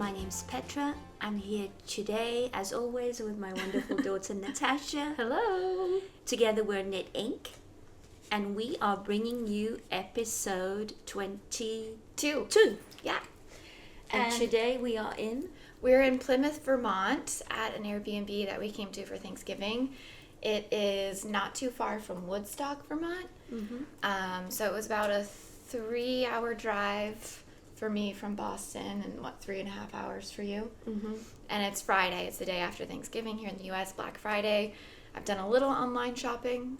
my name's Petra. I'm here today, as always, with my wonderful daughter Natasha. Hello! Together we're Knit Inc. And we are bringing you episode 22. Yeah. And today we are We're in Plymouth, Vermont at an Airbnb that we came to for Thanksgiving. It is not too far from Woodstock, Vermont. Mm-hmm. So it was about a 3-hour drive for me from Boston and 3.5 hours for you. Mm-hmm. And it's Friday. It's the day after Thanksgiving here in the U.S., Black Friday. I've done a little online shopping.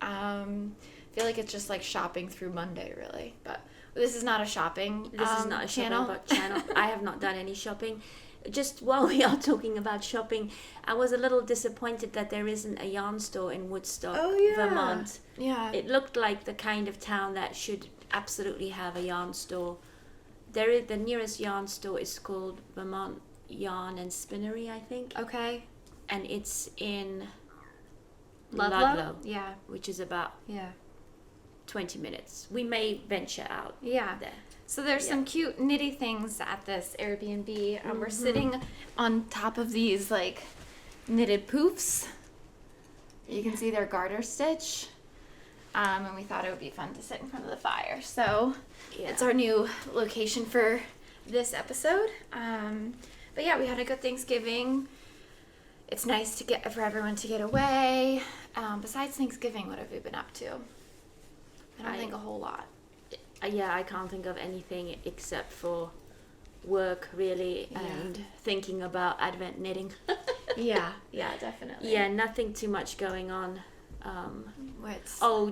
I feel like it's just like shopping through Monday, really. But this is not a shopping This is not a channel. channel. I have not done any shopping. Just while we are talking about shopping, I was a little disappointed that there isn't a yarn store in Woodstock, Vermont. Yeah. It looked like the kind of town that should absolutely have a yarn store. The nearest yarn store is called Vermont Yarn and Spinnery, I think. Okay. And it's in Ludlow? Yeah. which is about Yeah. 20 minutes. We may venture out Yeah. there. So there's some cute knitty things at this Airbnb. We're sitting on top of these like knitted poofs. You can see their garter stitch. And we thought it would be fun to sit in front of the fire. So it's our new location for this episode. But yeah, we had a good Thanksgiving. It's nice for everyone to get away. Besides Thanksgiving, what have we been up to? I don't think a whole lot. I can't think of anything except for work, really, and thinking about Advent knitting. Yeah, definitely. Yeah, nothing too much going on.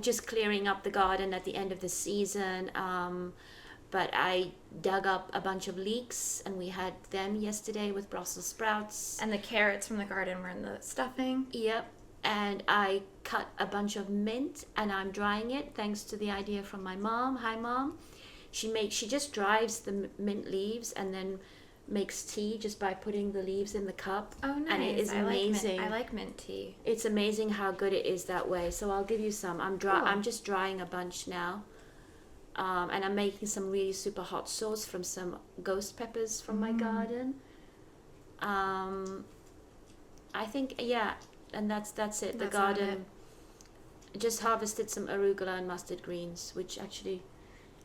Just clearing up the garden at the end of the season. But I dug up a bunch of leeks, and we had them yesterday with Brussels sprouts. And the carrots from the garden were in the stuffing. Yep. And I cut a bunch of mint, and I'm drying it thanks to the idea from my mom. Hi, Mom. She just dries the mint leaves and then makes tea just by putting the leaves in the cup. Oh, nice. And it is amazing. I like mint tea. It's amazing how good it is that way. So I'll give you some. I'm just drying a bunch now. And I'm making some really super hot sauce from some ghost peppers from my garden. I think, and that's it. The garden just harvested some arugula and mustard greens, which actually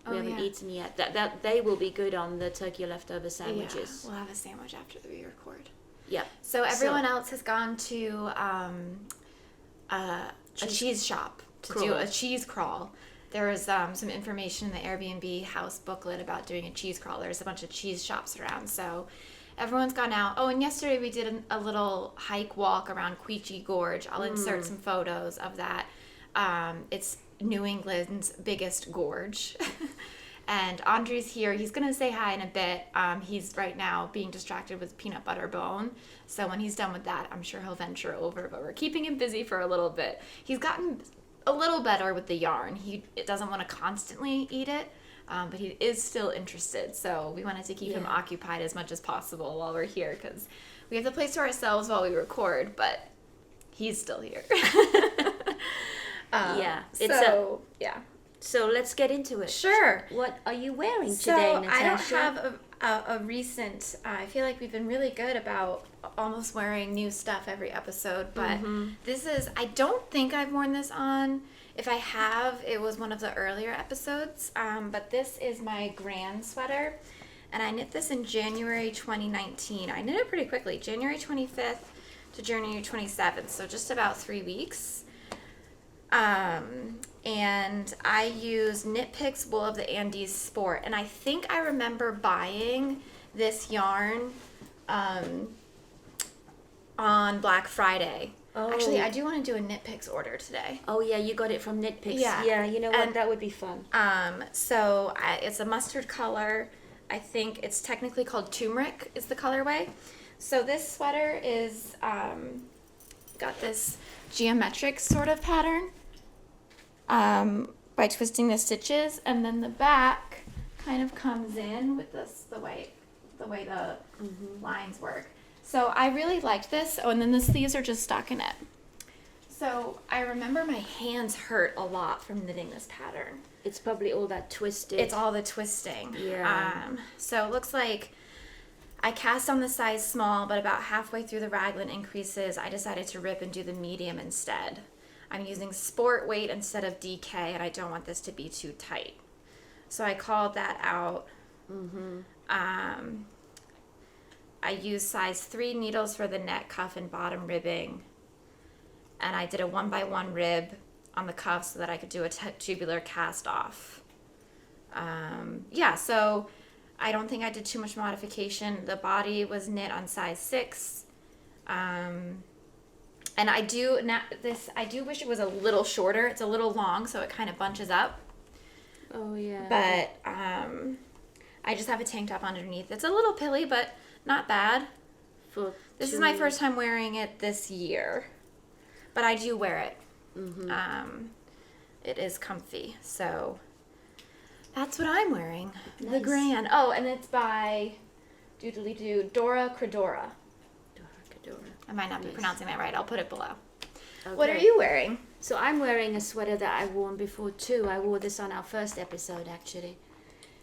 we haven't eaten yet. That they will be good on the turkey leftover sandwiches. Yeah, we'll have a sandwich after we record. Yep. So everyone else has gone to a cheese shop to do a cheese crawl. There was some information in the Airbnb house booklet about doing a cheese crawl. There's a bunch of cheese shops around, so everyone's gone out. Oh, and yesterday we did a little hike walk around Quechee Gorge. I'll insert some photos of that. It's New England's biggest gorge. And Andre's here. He's going to say hi in a bit. He's right now being distracted with peanut butter bone. So when he's done with that, I'm sure he'll venture over. But we're keeping him busy for a little bit. He's gotten a little better with the yarn. He doesn't want to constantly eat it. But he is still interested, so we wanted to keep him occupied as much as possible while we're here, because we have the place to ourselves while we record, but he's still here. So let's get into it. Sure. What are you wearing today, Natasha? I don't have a recent, I feel like we've been really good about almost wearing new stuff every episode, but this is, I don't think I've worn this on. If I have, it was one of the earlier episodes, but this is my Grand sweater, and I knit this in January 2019. I knit it pretty quickly, January 25th to January 27th, so just about 3 weeks. And I use Knit Picks Wool of the Andes Sport, and I think I remember buying this yarn on Black Friday. Oh. Actually, I do want to do a Knit Picks order today. Oh yeah, you got it from Knit Picks. Yeah. You know what? That would be fun. So it's a mustard color. I think it's technically called turmeric is the colorway. So this sweater is got this geometric sort of pattern by twisting the stitches, and then the back kind of comes in with this the way the lines work. So I really liked this. Oh, and then the sleeves are just stockinette. So I remember my hands hurt a lot from knitting this pattern. It's probably all that twisted. It's all the twisting. Yeah. So it looks like I cast on the size small, but about halfway through the raglan increases, I decided to rip and do the medium instead. I'm using sport weight instead of DK, and I don't want this to be too tight. So I called that out. I used size 3 needles for the neck, cuff, and bottom ribbing. And I did a 1x1 rib on the cuff so that I could do a tubular cast off. So I don't think I did too much modification. The body was knit on size 6. And I do wish it was a little shorter. It's a little long, so it kind of bunches up. Oh, yeah. But I just have a tank top underneath. It's a little pilly, but not bad. This is my first time wearing it this year. But I do wear it. It is comfy. So that's what I'm wearing. Nice. The Grand. Oh, and it's by Dora Creaodora. I might not be pronouncing that right. I'll put it below. Okay. What are you wearing? So I'm wearing a sweater that I've worn before too. I wore this on our first episode actually.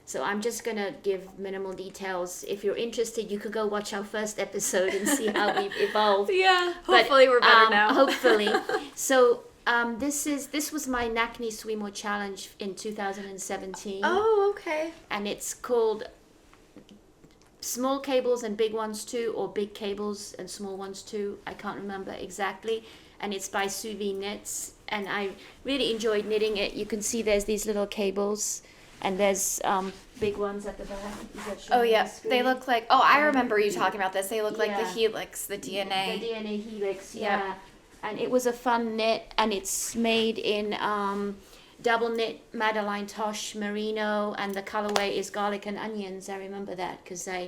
So I'm just going to give minimal details. If you're interested, you could go watch our first episode and see how we've evolved. Yeah, hopefully we're better now. Hopefully. So this was my NaKniSweMo challenge in 2017. Oh, okay. And it's called Small Cables and Big Ones Too, or Big Cables and Small Ones Too. I can't remember exactly. And it's by Suviknits. And I really enjoyed knitting it. You can see there's these little cables. And there's big ones at the back. Oh, yeah. They look like... Oh, I remember you talking about this. They look like the helix, the DNA. The DNA helix, yeah. Yep. And it was a fun knit. And it's made in double knit Madeline Tosh Merino. And the colorway is garlic and onions. I remember that because I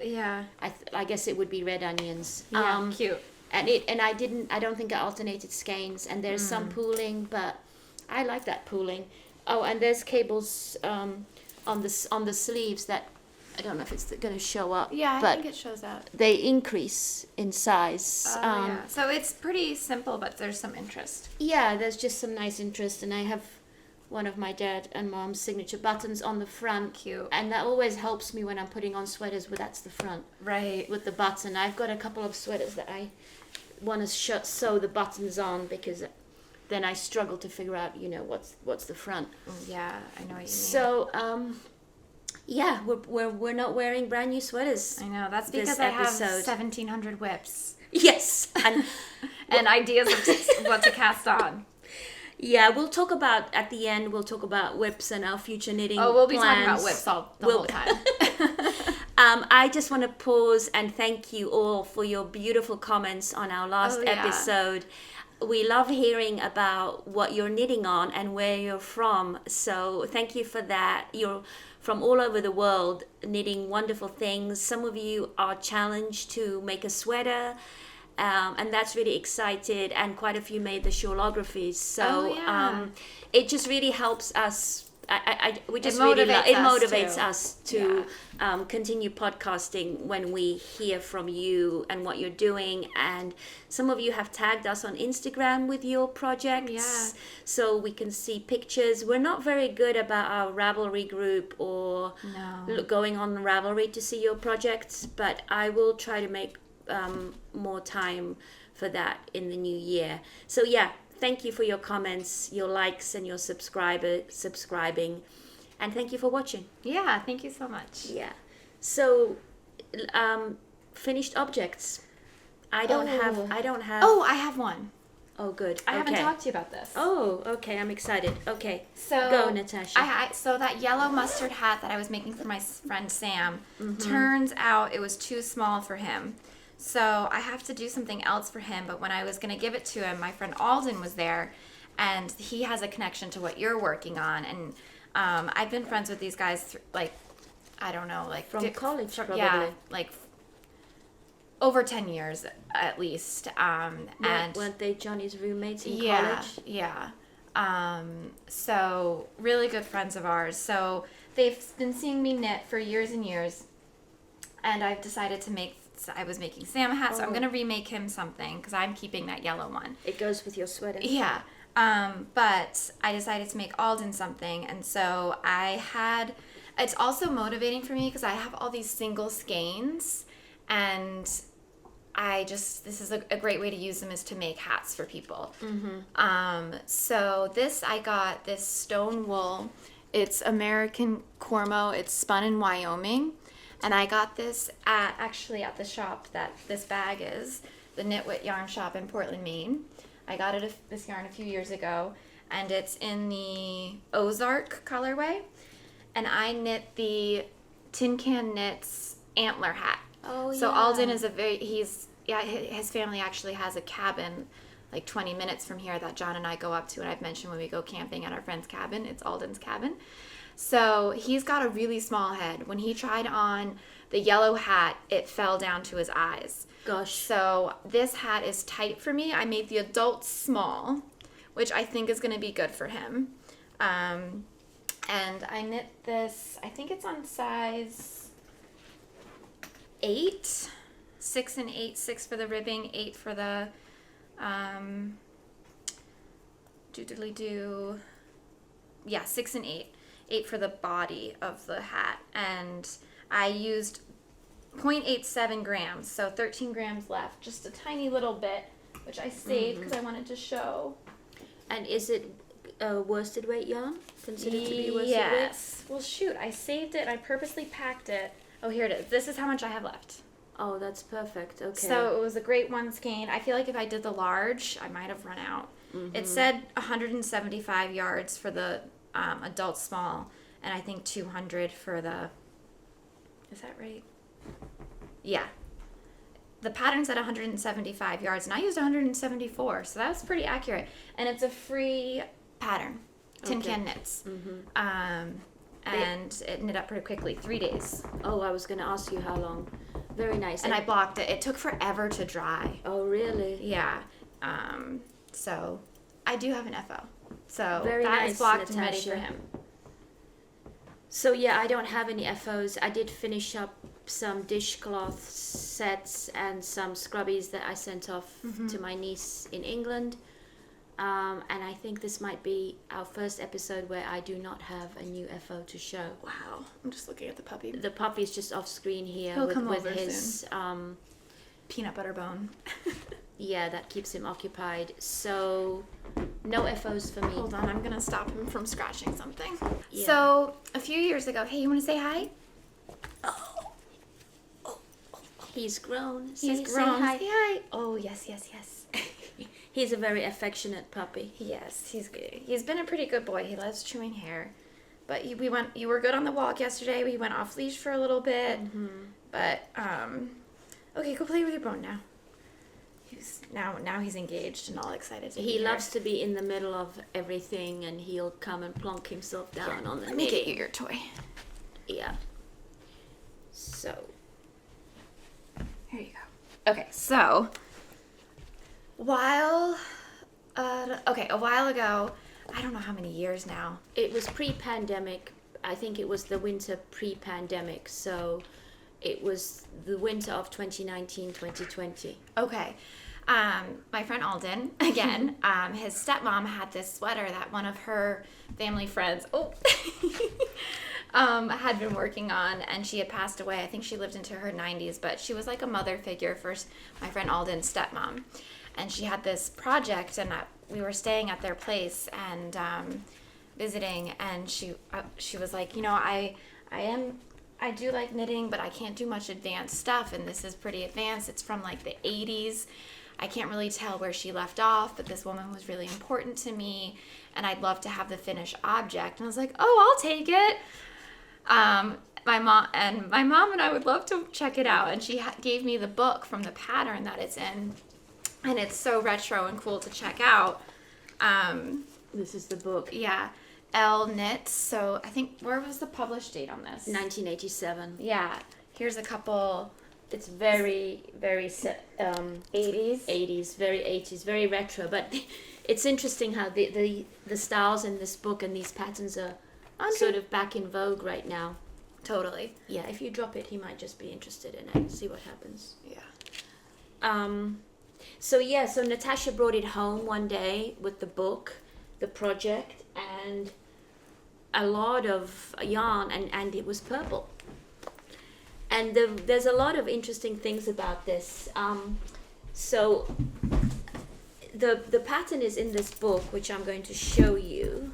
guess it would be red onions. Yeah, cute. And I don't think I alternated skeins. And there's some pooling, but I like that pooling. Oh, and there's cables... on the sleeves that I don't know if it's going to show up. Yeah, I think it shows up. They increase in size. Yeah. So it's pretty simple, but there's some interest. Yeah, there's just some nice interest, and I have one of my dad and mom's signature buttons on the front. Cute. And that always helps me when I'm putting on sweaters where that's the front. Right. With the button. I've got a couple of sweaters that I want to sew the buttons on because then I struggle to figure out, what's the front. Yeah, I know what you mean. So, we're not wearing brand new sweaters. I know, that's because I have 1,700 whips. Yes. And ideas of what to cast on. Yeah, at the end, we'll talk about whips and our future knitting plans. Oh, we'll be talking about whips the whole time. I just want to pause and thank you all for your beautiful comments on our last episode. We love hearing about what you're knitting on and where you're from. So thank you for that. You're from all over the world knitting wonderful things. Some of you are challenged to make a sweater. And that's really excited. And quite a few made the shawlographies. So it just really helps us. It motivates us to continue podcasting when we hear from you and what you're doing. And some of you have tagged us on Instagram with your projects, so we can see pictures. We're not very good about our Ravelry group or going on Ravelry to see your projects, but I will try to make more time for that in the new year. So thank you for your comments, your likes, and your subscribing. And thank you for watching. Yeah, thank you so much. Yeah. So, finished objects. I don't have... Oh, I have one. Oh, good. I haven't talked to you about this. Oh, okay. I'm excited. Okay. So go, Natasha. So that yellow mustard hat that I was making for my friend Sam, turns out it was too small for him. So I have to do something else for him. But when I was going to give it to him, my friend Alden was there, and he has a connection to what you're working on. And I've been friends with these guys, from college, probably. Yeah, over 10 years at least. And weren't they Johnny's roommates in college? Yeah. So really good friends of ours. So they've been seeing me knit for years and years, and I've decided to I was making Sam a hat, so I'm going to remake him something because I'm keeping that yellow one. It goes with your sweater. Yeah. But I decided to make Alden something, and so it's also motivating for me because I have all these single skeins, And this is a great way to use them is to make hats for people. So I got this stone wool. It's American Cormo. It's spun in Wyoming. And I got this at the shop that this bag is, the Knitwit Yarn Shop in Portland, Maine. I got this yarn a few years ago, and it's in the Ozark colorway. And I knit the TinCanKnits Antler Hat. Oh, yeah. So Alden is his family actually has a cabin like 20 minutes from here that John and I go up to, and I've mentioned when we go camping at our friend's cabin, it's Alden's cabin. So he's got a really small head. When he tried on the yellow hat, it fell down to his eyes. Gosh. So this hat is tight for me. I made the adult small, which I think is going to be good for him. And I knit this, I think it's on size 8, 6 and 8, 6 for the ribbing, 8 for the doodly-doo. Yeah, 6 and 8 for the body of the hat. And I used 0.87 grams, so 13 grams left, just a tiny little bit, which I saved because I wanted to show. And is it worsted weight yarn? Considered to be worsted weight? Yes. Well, shoot, I saved it. I purposely packed it. Oh, here it is. This is how much I have left. Oh, that's perfect. Okay. So it was a great one skein. I feel like if I did the large, I might have run out. It said 175 yards for the adult small, and I think 200 for the... Is that right? Yeah. The pattern said 175 yards, and I used 174, so that was pretty accurate. And it's a free pattern, TinCanKnits. And it knit up pretty quickly, 3 days. Oh, I was going to ask you how long. Very nice. And I blocked it. It took forever to dry. Oh, really? Yeah. So I do have an FO. So Very that nice, is blocked Natasha. and ready for him. So yeah, I don't have any FOs. I did finish up some dishcloth sets and some scrubbies that I sent off to my niece in England. And I think this might be our first episode where I do not have a new FO to show. Wow. I'm just looking at the puppy. The puppy's just off screen here. He'll with, come with over his soon. Peanut butter bone. Yeah, that keeps him occupied. So no FOs for me. Hold on, I'm going to stop him from scratching something. Yeah. So a few years ago, hey, you want to say hi? He's grown. He's grown. Say hi. Say hi. Oh, yes, yes, yes. He's a very affectionate puppy. Yes, he's good. He's been a pretty good boy. He loves chewing hair. But you were good on the walk yesterday. We went off leash for a little bit. But okay, go play with your bone now. Now he's engaged and all excited to be He here. loves to be in the middle of everything, and he'll come and plonk himself down on the Let me get you your toy. Yeah. So. Here you go. Okay, so a while ago, I don't know how many years now. It was pre-pandemic. I think it was the winter pre-pandemic. So it was the winter of 2019, 2020. Okay. My friend Alden, again, his stepmom had this sweater that one of her family friends, had been working on, and she had passed away. I think she lived into her 90s, but she was like a mother figure for my friend Alden's stepmom. And she had this project, and we were staying at their place and visiting, and she was like, I do like knitting, but I can't do much advanced stuff, and this is pretty advanced. It's from like the 80s. I can't really tell where she left off, but this woman was really important to me, and I'd love to have the finished object. And I was like, oh, I'll take it. My mom and I would love to check it out, and she gave me the book from the pattern that it's in, and it's so retro and cool to check out. This is the book. Yeah, Elle Knits. So I think, where was the published date on this? 1987. Yeah. Here's a couple. It's very, very 80s. 80s, very 80s, very retro. But it's interesting how the styles in this book and these patterns are sort of back in vogue right now. Totally. Yeah, if you drop it, he might just be interested in it. See what happens. Yeah. So Natasha brought it home one day with the book, the project, and a lot of yarn, and it was purple. And there's a lot of interesting things about this. So the pattern is in this book, which I'm going to show you.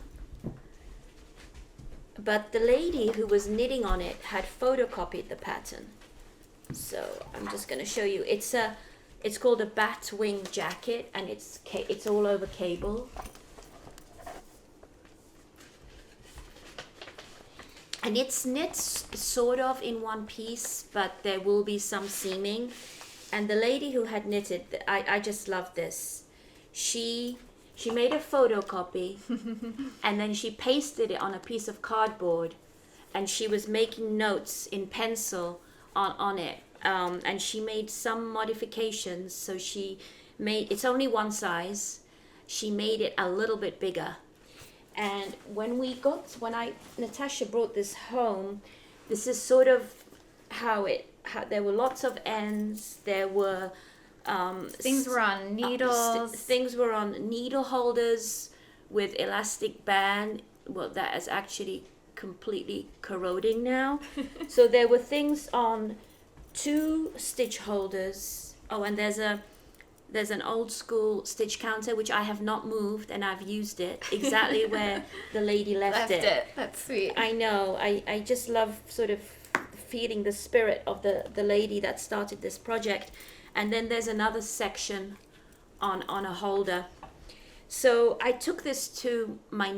But the lady who was knitting on it had photocopied the pattern. So I'm just going to show you. It's called a Batwing jacket, and it's all over cable. And it's knit sort of in one piece, but there will be some seaming. And the lady who had knitted, I just love this. She made a photocopy and then she pasted it on a piece of cardboard, and she was making notes in pencil on it. And she made some modifications. So it's only one size. She made it a little bit bigger. And when Natasha brought this home, this is sort of how there were lots of ends. There were things were on needles. Things were on needle holders with elastic band. Well, that is actually completely corroding now. So there were things on 2 stitch holders. Oh, and there's an old school stitch counter which I have not moved, and I've used it exactly where the lady left it. That's sweet. I know. I just love sort of feeling the spirit of the lady that started this project. And then there's another section on a holder. So I took this to my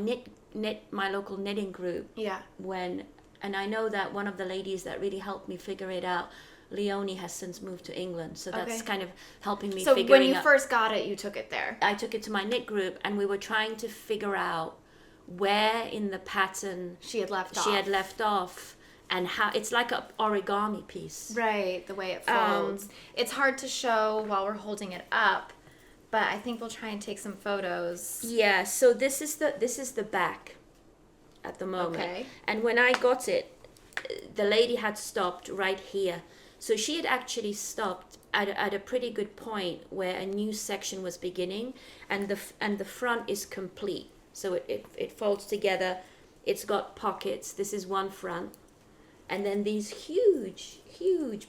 my local knitting group. Yeah. And I know that one of the ladies that really helped me figure it out, Leonie, has since moved to England, so that's kind of helping me. So when you first got it, you took it there. I took it to my knit group, and we were trying to figure out where in the pattern she had left off, and how it's like an origami piece. Right, the way it folds. It's hard to show while we're holding it up, but I think we'll try and take some photos. Yeah. So this is the back at the moment. Okay. And when I got it, the lady had stopped right here. So she had actually stopped at a pretty good point where a new section was beginning, and the front is complete. So it folds together. It's got pockets. This is one front, and then these huge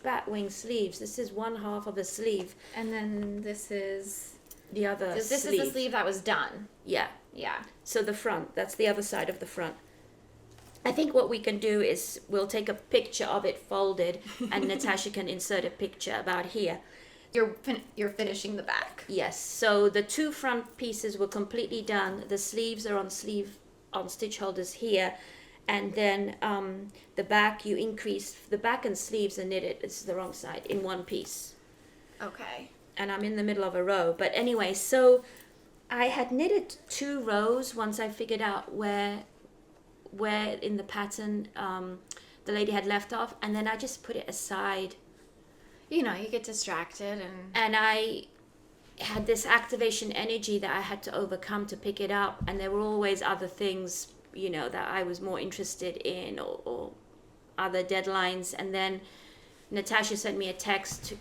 batwing sleeves. This is one half of a sleeve, and then this is the other. This is the sleeve that was done. Yeah. Yeah. So the front. That's the other side of the front. I think what we can do is we'll take a picture of it folded, and Natasha can insert a picture about here. You're finishing the back. Yes. So the 2 front pieces were completely done. The sleeves are on stitch holders here, and then the back you increase the back and sleeves are knitted. This is the wrong side in one piece. Okay. And I'm in the middle of a row. But anyway, so I had knitted 2 rows once I figured out where in the pattern the lady had left off, and then I just put it aside. You get distracted, and I had this activation energy that I had to overcome to pick it up, and there were always other things that I was more interested in, or other deadlines. And then Natasha sent me a text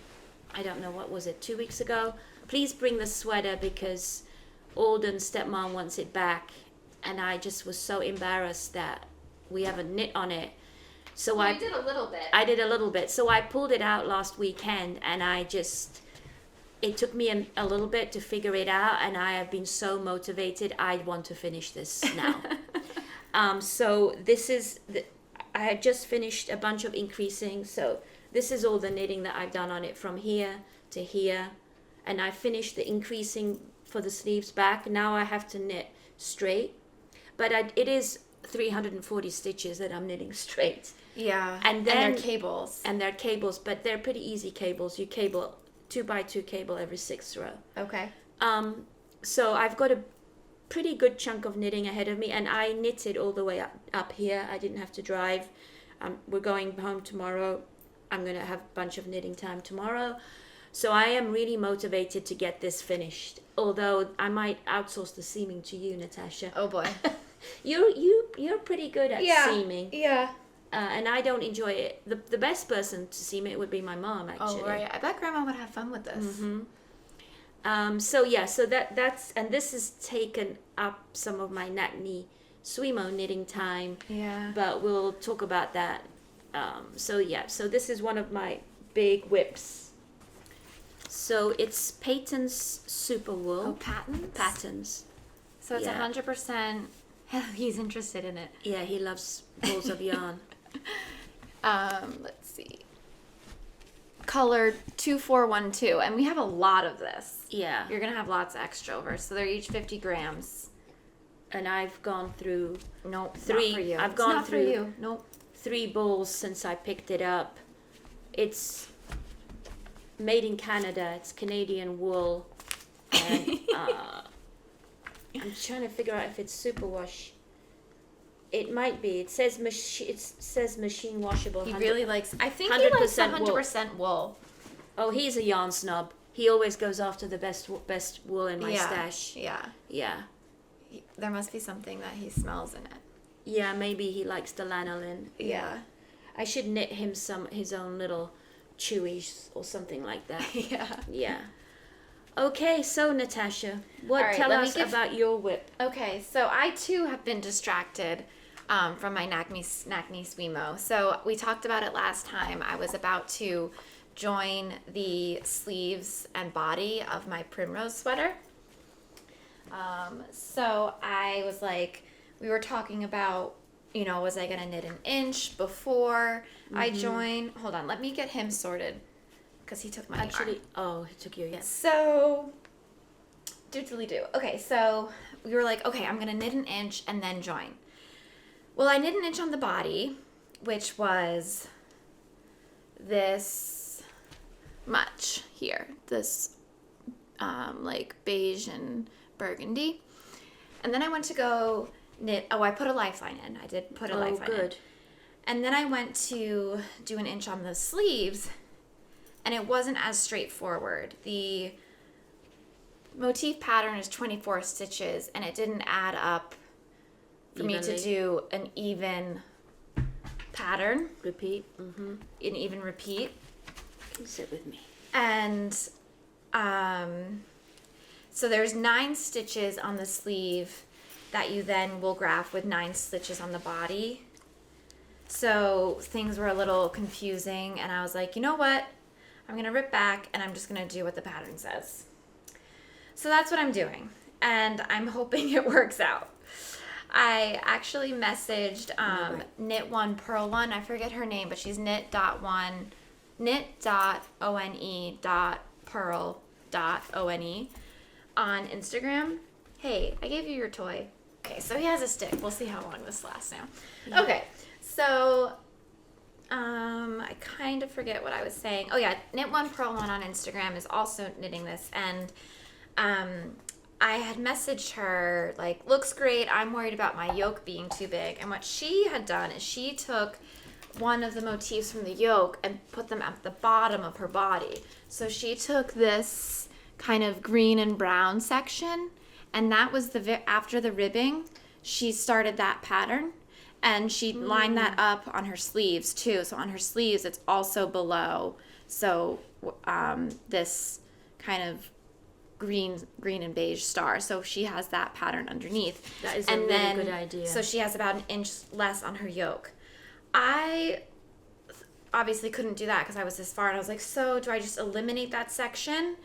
I don't know, what was it, 2 weeks ago? Please bring the sweater because Alden's stepmom wants it back. And I just was so embarrassed that we haven't knit on it. So I did a little bit. I did a little bit. So I pulled it out last weekend, and it took me a little bit to figure it out, and I have been so motivated. I want to finish this now. So this is, I had just finished a bunch of increasing. So this is all the knitting that I've done on it from here to here. And I finished the increasing for the sleeves back. Now I have to knit straight. But it is 340 stitches that I'm knitting straight. Yeah, and they're cables. And they're cables, but they're pretty easy cables. You cable 2x2 cable every 6th row. Okay. So I've got a pretty good chunk of knitting ahead of me, and I knitted all the way up here. I didn't have to drive. We're going home tomorrow. I'm going to have a bunch of knitting time tomorrow. So I am really motivated to get this finished. Although I might outsource the seaming to you, Natasha. Oh boy. You're pretty good at seaming. Yeah. And I don't enjoy it. The best person to seam it would be my mom, actually. Oh right. I bet Grandma would have fun with this. Mm-hmm. So that's and this has taken up some of my NaKniSweMo knitting time. Yeah. But we'll talk about that So this is one of my big whips. So it's Patons superwool. Oh, Patons? Patons. So it's 100%. He's interested in it. Yeah, he loves balls of yarn. Let's see. Color 2412, and we have a lot of this. Yeah. You're gonna have lots of extra over, so they're each 50 grams. And I've gone through Nope, three. not for you. I've It's gone not through for you. Nope. 3 balls since I picked it up. It's made in Canada. It's Canadian wool, and I'm trying to figure out if it's superwash. It might be. It says machine washable. He really likes. I think he likes 100% wool. Oh, he's a yarn snob. He always goes after the best wool in my stash. Yeah. Yeah. There must be something that he smells in it. Yeah, maybe he likes the lanolin. Yeah. I should knit him his own little chewies or something like that. Yeah. Yeah. Okay, so Natasha, tell us about your whip. Okay, so I too have been distracted from my NaKniSweMo. So we talked about it last time. I was about to join the sleeves and body of my primrose sweater. So I was like, we were talking about, was I going to knit an inch before I join? Hold on, let me get him sorted because he took my yarn. Oh, he took your yarn. So, do. Okay, so we were like, okay, I'm going to knit an inch and then join. Well, I knit an inch on the body, which was this much here. This, like, beige and burgundy. And then I went to go knit. Oh, I put a lifeline in. I did put a lifeline in. And then I went to do an inch on the sleeves, and it wasn't as straightforward. The motif pattern is 24 stitches, and it didn't add up for me to do an even pattern. Repeat. An even repeat. Sit with me. And so there's 9 stitches on the sleeve that you then will graph with 9 stitches on the body. So things were a little confusing, and I was like, you know what? I'm going to rip back, and I'm just going to do what the pattern says. So that's what I'm doing, and I'm hoping it works out. I actually messaged Knit One Purl One. I forget her name, but she's knit.one.pearl.one on Instagram. Hey, I gave you your toy. Okay, so he has a stick. We'll see how long this lasts now. Yeah. Okay, so I kind of forget what I was saying. Oh yeah, Knit One Purl One on Instagram is also knitting this, and I had messaged her like, looks great. I'm worried about my yoke being too big. And what she had done is she took one of the motifs from the yoke and put them at the bottom of her body. So she took this kind of green and brown section, and that was after the ribbing, she started that pattern, and she lined that up on her sleeves too. So on her sleeves, it's also below. So this kind of green and beige star. So she has that pattern underneath. That is a really good idea. So she has about an inch less on her yoke. I obviously couldn't do that because I was this far, and I was like, so do I just eliminate that section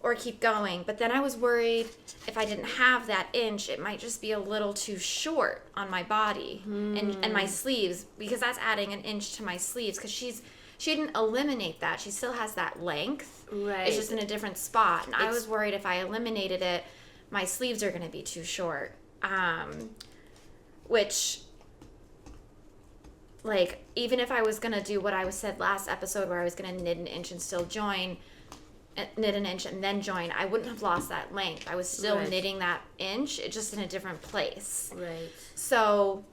or keep going? But then I was worried if I didn't have that inch, it might just be a little too short on my body and my sleeves, because that's adding an inch to my sleeves, because she didn't eliminate that. She still has that length. Right. It's just in a different spot. And I was worried if I eliminated it, my sleeves are going to be too short. Which, like, even if I was going to do what I said last episode where I was going to knit an inch and still join, knit an inch and then join, I wouldn't have lost that length. I was still knitting that inch, just in a different place. Right. So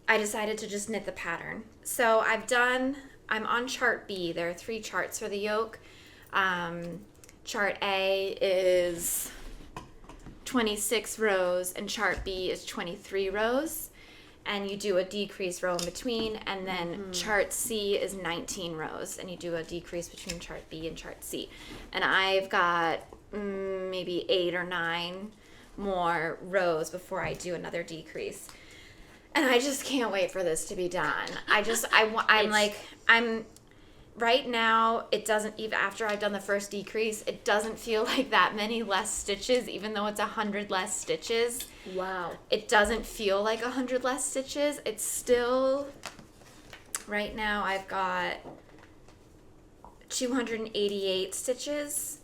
I decided to just knit the pattern. So I'm on chart B. There are 3 charts for the yoke. Chart A is 26 rows and chart B is 23 rows. And you do a decrease row in between, and then chart C is 19 rows, and you do a decrease between chart B and chart C. And I've got maybe 8 or 9 more rows before I do another decrease. And I just can't wait for this to be done. I'm right now, it doesn't, even after I've done the first decrease, it doesn't feel like that many less stitches, even though it's 100 less stitches. Wow. It doesn't feel like 100 less stitches. It's still, right now I've got 288 stitches.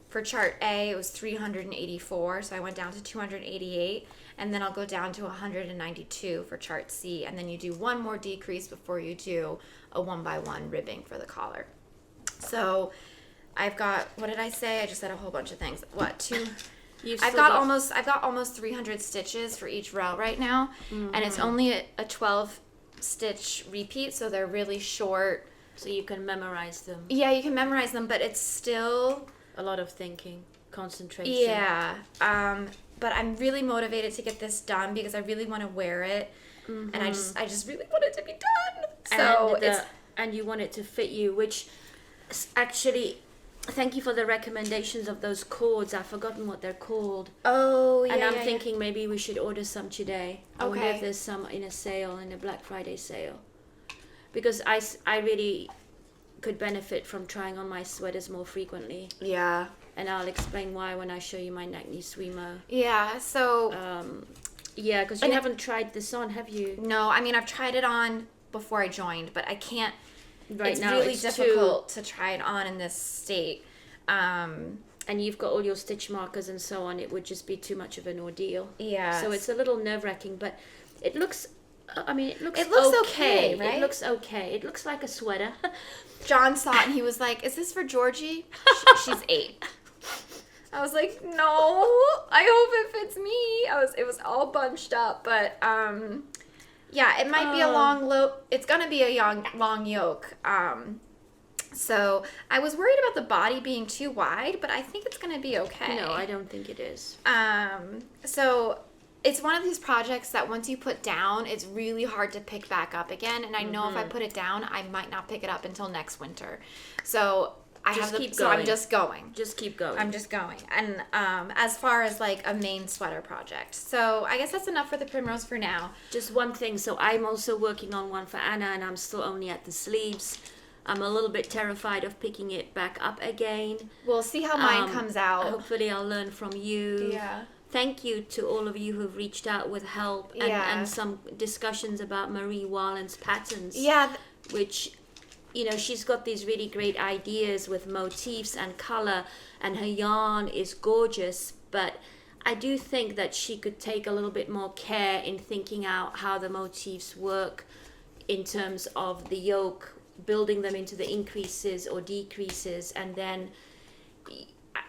For chart A, it was 384, so I went down to 288, and then I'll go down to 192 for chart C, and then you do one more decrease before you do a 1x1 ribbing for the collar. So I've got, what did I say? I just said a whole bunch of things. I've got almost 300 stitches for each row right now, and it's only a 12 stitch repeat, so they're really short. So you can memorize them. Yeah, you can memorize them, but it's still a lot of thinking, concentration. Yeah. But I'm really motivated to get this done because I really want to wear it, and I just really want it to be done. So and you want it to fit you, which actually, thank you for the recommendations of those cords. I've forgotten what they're called. Oh, yeah. And I'm thinking maybe we should order some today. I wonder Okay. if there's some in a sale, in a Black Friday sale, because I really could benefit from trying on my sweaters more frequently. Yeah. And I'll explain why when I show you my NaKniSweMo. Yeah, so... yeah, because you haven't tried this on, have you? No, I mean, I've tried it on before I joined, but I can't... Right it's now really it's difficult to try it on in this state. And you've got all your stitch markers and so on. It would just be too much of an ordeal. Yeah. So it's a little nerve-wracking, but it looks... I mean, it looks okay, right? It looks okay. It looks like a sweater. John saw it and he was like, "Is this for Georgie? She's 8." I was like, "No, I hope it fits me." It was all bunched up, but yeah, it might be a long it's gonna be a long yoke. So I was worried about the body being too wide, but I think it's gonna be okay. No, I don't think it is. So it's one of these projects that once you put down, it's really hard to pick back up again. And I know if I put it down, I might not pick it up until next winter. So I'm just going. Just keep going. I'm just going. And as far as like a main sweater project. So I guess that's enough for the primrose for now. Just one thing. So I'm also working on one for Anna, and I'm still only at the sleeves. I'm a little bit terrified of picking it back up again. We'll see how mine comes out. Hopefully I'll learn from you. Yeah. Thank you to all of you who've reached out with help and some discussions about Marie Wallin's patterns. Yeah. Which, you know, she's got these really great ideas with motifs and color, and her yarn is gorgeous, but I do think that she could take a little bit more care in thinking out how the motifs work in terms of the yoke, building them into the increases or decreases, and then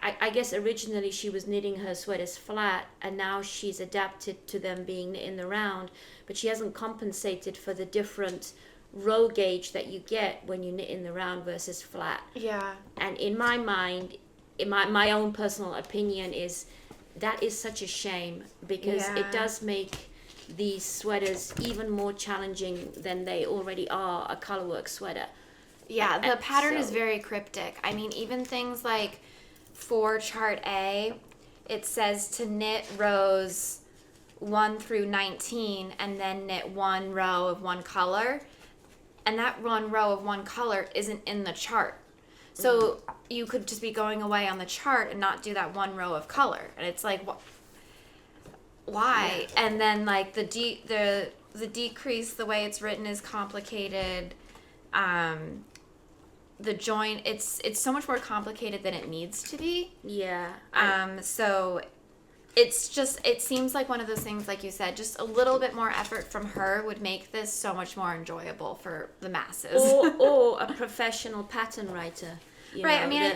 I guess originally she was knitting her sweaters flat, and now she's adapted to them being knit in the round, but she hasn't compensated for the different row gauge that you get when you knit in the round versus flat. Yeah. And in my mind, in my own personal opinion, is that is such a shame, because it does make these sweaters even more challenging than they already are a colorwork sweater. Yeah, the pattern is very cryptic. I mean, even things like for chart A, it says to knit rows 1 through 19 and then knit one row of one color. And that one row of one color isn't in the chart. So you could just be going away on the chart and not do that one row of color. And it's like, why? Yeah. And then like the decrease, the way it's written is complicated. The joint, it's so much more complicated than it needs to be. Yeah. So it's just, it seems like one of those things, like you said, just a little bit more effort from her would make this so much more enjoyable for the masses. Or a professional pattern writer. Right. Know, I mean,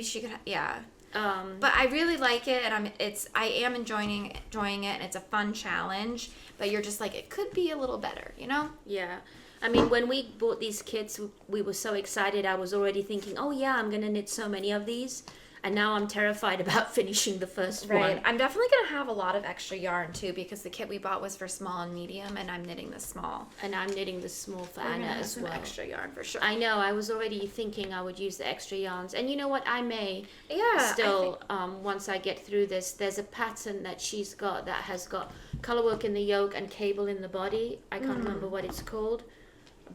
she could, yeah. But I really like it, and I am enjoying it, and it's a fun challenge. But you're just like, it could be a little better, you know? Yeah. I mean, when we bought these kits, we were so excited. I was already thinking, oh yeah, I'm gonna knit so many of these, and now I'm terrified about finishing the first one. I'm definitely gonna have a lot of extra yarn too, because the kit we bought was for small and medium, and I'm knitting the small. And I'm knitting the small for Anna as well. Extra yarn for sure. I know. I was already thinking I would use the extra yarns, and you know what? I may. Yeah. Still, once I get through this, there's a pattern that she's got that has got color work in the yoke and cable in the body. I can't remember what it's called,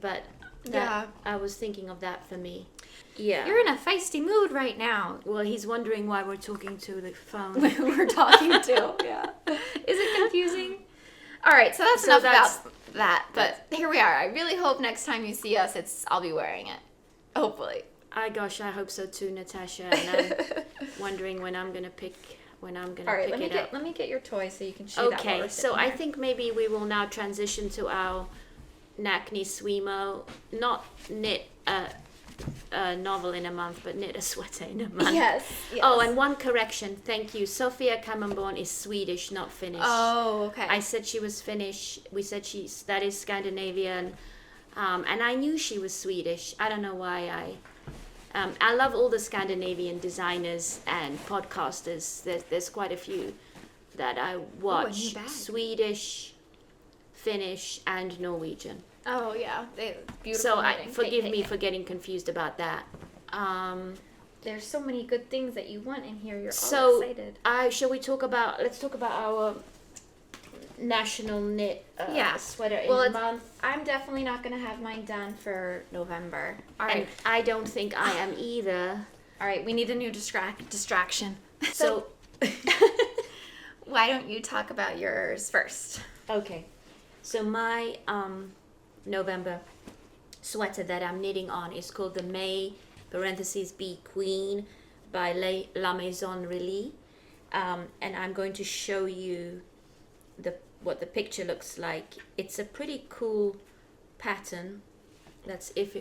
but I was thinking of that for me. Yeah. You're in a feisty mood right now. Well, he's wondering why we're talking to the phone. We're talking to. Yeah. Is it confusing? All right, so that's enough about that. But here we are. I really hope next time you see us, I'll be wearing it. Hopefully. I hope so too, Natasha. And I'm wondering when I'm gonna pick it up. Let me get your toy so you can show that. Okay, so I think maybe we will now transition to our NaKniSweMo, not knit a novel in a month, but knit a sweater in a month. Yes. Oh, and one correction. Thank you. Sofia Camembon is Swedish, not Finnish. Oh, okay. I said she was Finnish. We said that is Scandinavian. And I knew she was Swedish. I don't know why I love all the Scandinavian designers and podcasters. There's quite a few that I watch. Swedish, Finnish, and Norwegian. Oh yeah, beautiful. So forgive me for getting confused about that. There's so many good things that you want in here. You're all excited. Let's talk about our national knit sweater in a month. I'm definitely not going to have mine done for November. All right. And I don't think I am either. All right, we need a new distraction. So why don't you talk about yours first? Okay. So my November sweater that I'm knitting on is called the May (Be Queen) by La Maison Rililie. And I'm going to show you what the picture looks like. It's a pretty cool pattern. That's if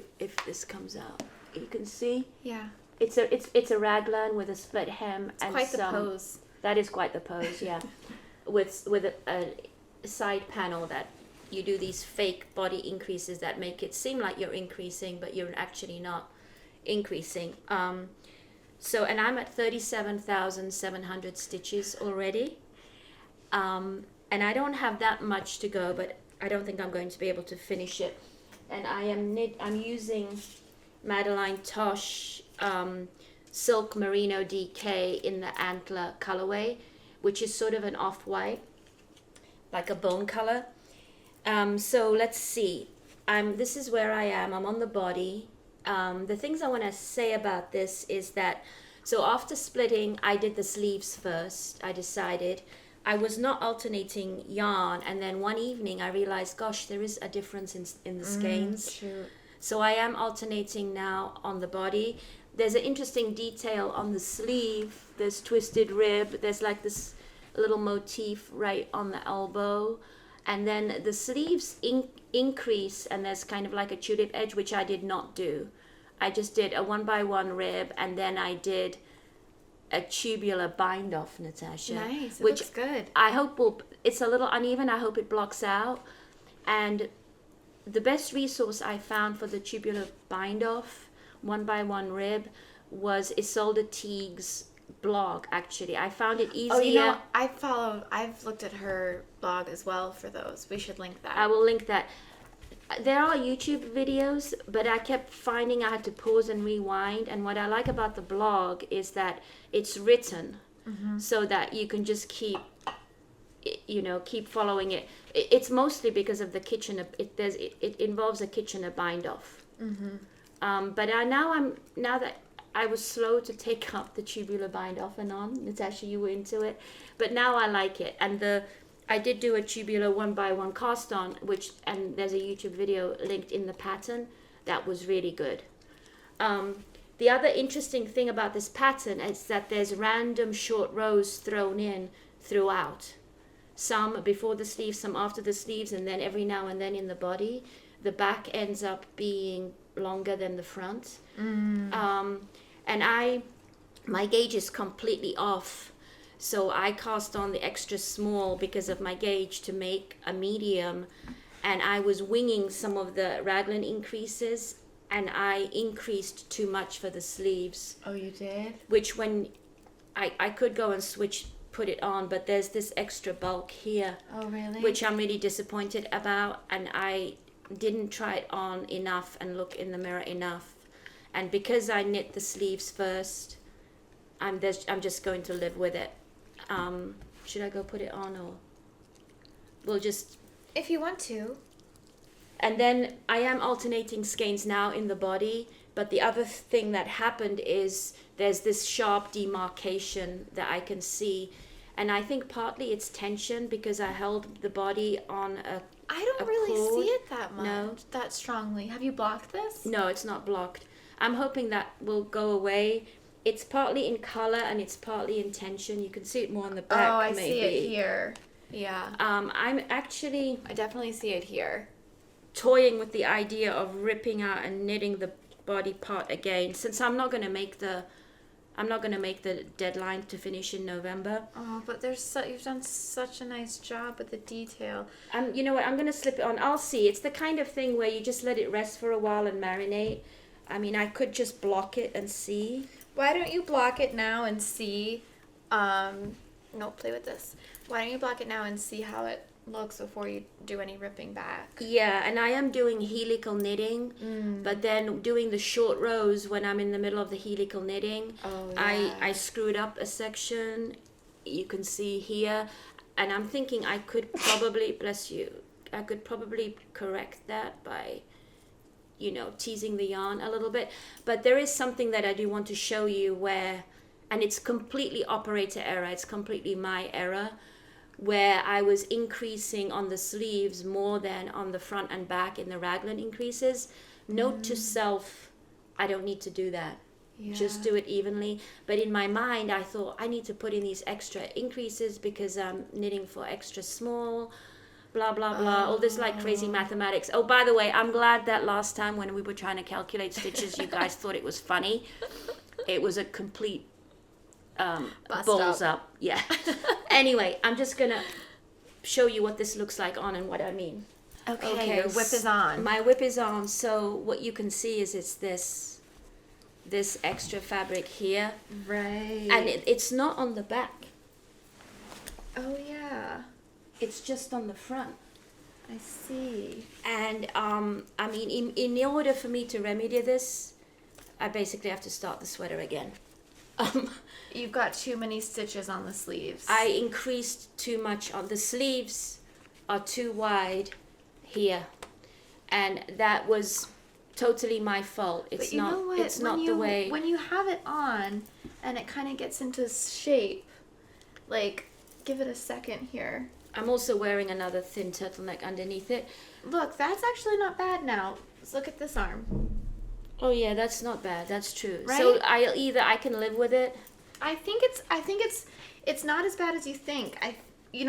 this comes out, you can see. Yeah. It's a raglan with a split hem and quite the pose. That is quite the pose, yeah. with a side panel that you do these fake body increases that make it seem like you're increasing, but you're actually not increasing. So, and I'm at 37,700 stitches already. And I don't have that much to go, but I don't think I'm going to be able to finish it. And I'm using Madeline Tosh Silk Merino DK in the Antler colorway, which is sort of an off-white, like a bone color. So let's see. This is where I am. I'm on the body. The things I want to say about this is that, so after splitting, I did the sleeves first. I decided I was not alternating yarn, and then one evening I realized, gosh, there is a difference in the skeins. True. So I am alternating now on the body. There's an interesting detail on the sleeve. There's twisted rib. There's like this little motif right on the elbow. And then the sleeves increase, and there's kind of like a tulip edge, which I did not do. I just did a 1x1 rib, and then I did a tubular bind off, Natasha. Nice, which looks good. I hope it's a little uneven. I hope it blocks out. And the best resource I found for the tubular bind off 1x1 rib was Isolde Teague's blog. Actually, I found it easier. Oh, you know, I've looked at her blog as well for those. We should link that. I will link that. There are YouTube videos, but I kept finding I had to pause and rewind. And what I like about the blog is that it's written, so that you can just keep following it. It's mostly because of the Kitchener. It involves a Kitchener bind off. But now that I was slow to take up the tubular bind off and on. Natasha, you were into it, but now I like it. And I did do a tubular 1x1 cast on, and there's a YouTube video linked in the pattern that was really good. The other interesting thing about this pattern is that there's random short rows thrown in throughout. Some before the sleeves, some after the sleeves, and then every now and then in the body. The back ends up being longer than the front. And my gauge is completely off. So I cast on the extra small because of my gauge to make a medium. And I was winging some of the raglan increases, and I increased too much for the sleeves. Oh, you did? Which when I could go and put it on, but there's this extra bulk here. Oh, really? Which I'm really disappointed about, and I didn't try it on enough and look in the mirror enough. And because I knit the sleeves first, I'm just going to live with it. Should I go put it on, or? we'll just... If you want to. And then I am alternating skeins now in the body, but the other thing that happened is there's this sharp demarcation that I can see. And I think partly it's tension because I held the body on I don't really cord. see it that much, No. that strongly. Have you blocked this? No, it's not blocked. I'm hoping that will go away. It's partly in color and it's partly in tension. You can see it more on the back. Oh, I maybe. see it here. Yeah. I'm actually I definitely see it here. toying with the idea of ripping out and knitting the body part again, since I'm not going to make the deadline to finish in November. Oh, but you've done such a nice job with the detail. You know what? I'm going to slip it on. I'll see. It's the kind of thing where you just let it rest for a while and marinate. I mean, I could just block it and see. Why don't you block it now and see? No, play with this. Why don't you block it now and see how it looks before you do any ripping back? Yeah, and I am doing helical knitting, but then doing the short rows when I'm in the middle of the helical knitting. Oh, yeah. I screwed up a section. You can see here, and I'm thinking I could probably, bless you, I could probably correct that by, teasing the yarn a little bit. But there is something that I do want to show you where, and it's completely operator error, it's completely my error, where I was increasing on the sleeves more than on the front and back in the raglan increases. Note to self, I don't need to do that. Yeah. Just do it evenly. But in my mind, I thought I need to put in these extra increases because I'm knitting for extra small, blah, blah, blah. All this like crazy mathematics. Oh, by the way, I'm glad that last time when we were trying to calculate stitches, you guys thought it was funny. It was a complete balls up. Yeah. Anyway, I'm just gonna show you what this looks like on and what I mean. Okay, your whip is on. My whip is on. So what you can see is it's this extra fabric here, Right. and it's not on the back. Oh, yeah. It's just on the front. I see. And I mean, in order for me to remedy this, I basically have to start the sweater again. You've got too many stitches on the sleeves. I increased too much on the sleeves, are too wide here, and that was totally my fault. It's not. It's not the way. When you have it on, and it kind of gets into shape, like, give it a second here. I'm also wearing another thin turtleneck underneath it. Look, that's actually not bad now. Let's look at this arm. Oh yeah, that's not bad. That's true. Right? So I can live with it. I think it's not as bad as you think.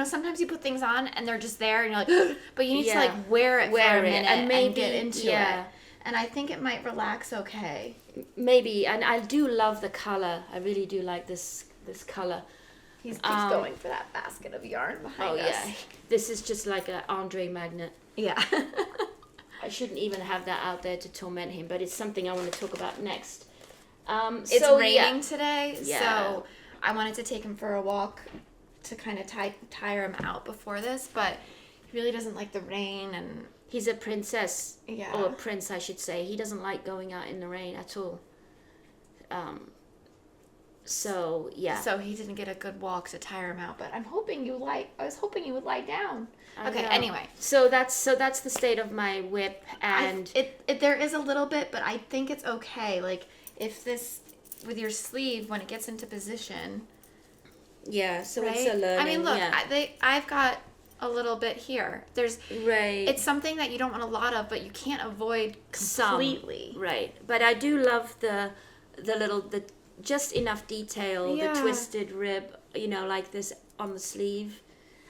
Sometimes you put things on and they're just there and you're like, but you need to like wear it for a minute and maybe get into it. And I think it might relax okay. Maybe, and I do love the color. I really do like this color. He's going for that basket of yarn behind us. Oh yeah, this is just like an Andre magnet. Yeah. I shouldn't even have that out there to torment him, but it's something I want to talk about next. It's raining today, so I wanted to take him for a walk to kind of tire him out before this, but he really doesn't like the rain, and he's a princess, yeah, or a prince, I should say. He doesn't like going out in the rain at all. So yeah. So he didn't get a good walk to tire him out, but I was hoping you would lie down. Okay. know. Anyway, so that's the state of my whip, and there is a little bit, but I think it's okay. Like if this with your sleeve when it gets into position. Yeah. So right? it's a learning. I mean, look, yeah. I've got a little bit here. Right. It's something that you don't want a lot of, but you can't avoid completely. Right. But I do love the just enough detail, yeah, the twisted rib, like this on the sleeve.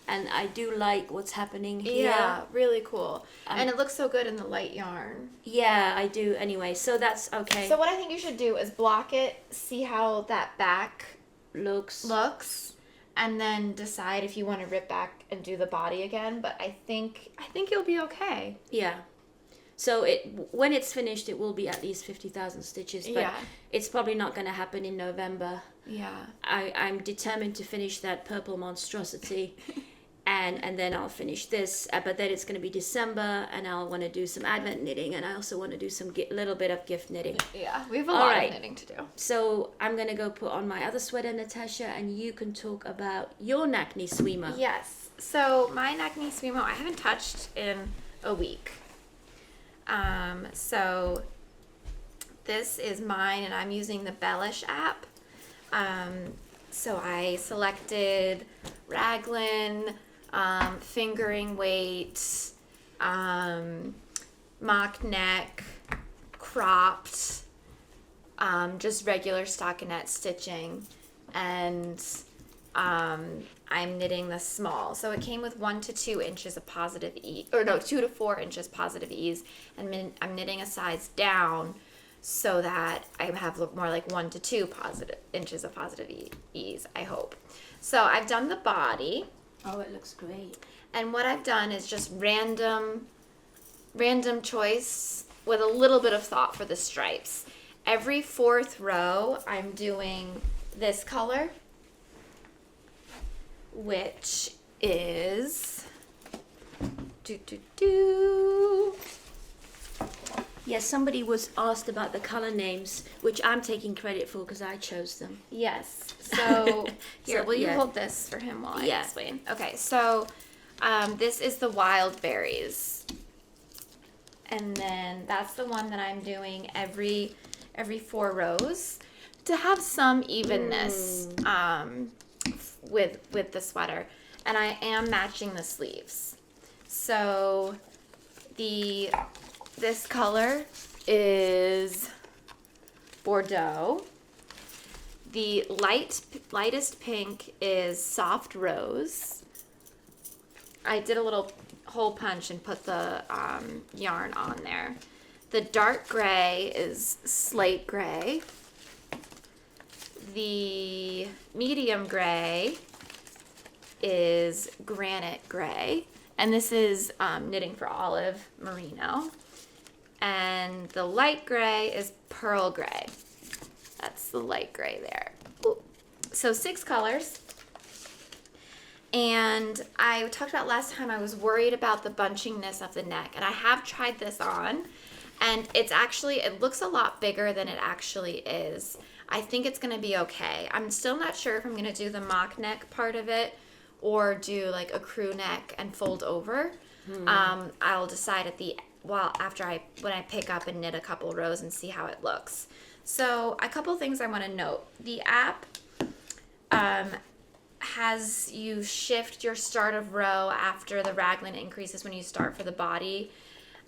And I do like what's happening here. Yeah, really cool. And it looks so good in the light yarn. Yeah, I do. Anyway, so that's okay. So what I think you should do is block it, see how that back looks, and then decide if you want to rip back and do the body again. But I think you'll be okay. Yeah. So when it's finished, it will be at least 50,000 stitches. But it's probably not going to happen in November. Yeah. I'm determined to finish that purple monstrosity. And then I'll finish this, but then it's going to be December, and I'll want to do some Advent knitting, and I also want to do some little bit of gift knitting. Yeah, we have a lot of knitting to do. So I'm going to go put on my other sweater, Natasha, and you can talk about your NaKniSweMo. Yes. So my NaKniSweMo, I haven't touched in a week. So this is mine, and I'm using the Bellish app. So I selected raglan, fingering weight, mock neck, cropped, just regular stockinette stitching, and I'm knitting the small. So it came with 1 to 2 inches of positive ease, or no, 2 to 4 inches positive ease, and I'm knitting a size down so that I have more like 1 to 2 inches of positive ease, I hope. So I've done the body. Oh, it looks great. And what I've done is just random choice with a little bit of thought for the stripes. Every 4th row, I'm doing this color, which is Yes, somebody was asked about the color names, which I'm taking credit for because I chose them. Yes. So here, So, will you yeah. hold this for him while I Yeah. explain? Okay. So this is the wild berries, and then that's the one that I'm doing every 4 rows to have some evenness with the sweater, and I am matching the sleeves. So this color is Bordeaux. The lightest pink is soft rose. I did a little hole punch and put the yarn on there. The dark gray is slate gray. The medium gray is granite gray. And this is knitting for Olive Merino. And the light gray is pearl gray. That's the light gray there. Ooh. So 6 colors. And I talked about last time I was worried about the bunchingness of the neck. And I have tried this on. And it looks a lot bigger than it actually is. I think it's going to be okay. I'm still not sure if I'm going to do the mock neck part of it or do like a crew neck and fold over. I'll decide when I pick up and knit a couple rows and see how it looks. So a couple things I want to note. The app has you shift your start of row after the raglan increases when you start for the body.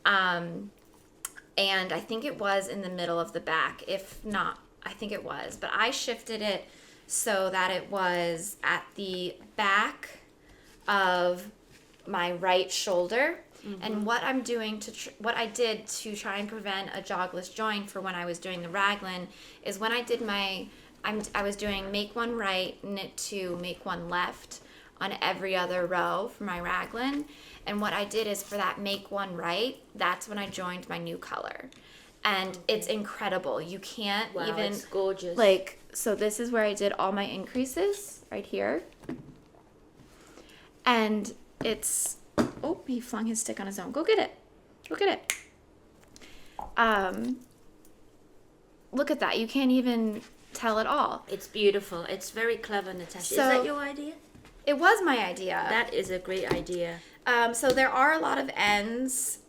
And I think it was in the middle of the back. If not, I think it was. But I shifted it so that it was at the back of my right shoulder. Mm-hmm. And what I'm doing what I did to try and prevent a jogless join for when I was doing the raglan is when I did I was doing make 1 right, knit 2, make 1 left on every other row for my raglan. And what I did is for that make 1 right, that's when I joined my new color. And it's incredible. You can't even... It's gorgeous. So this is where I did all my increases, right here. And it's... Oh, he flung his stick on his own. Go get it. Go get it. Look at that. You can't even tell at all. It's beautiful. It's very clever, Natasha. So, is that your idea? It was my idea. That is a great idea. So there are a lot of ends.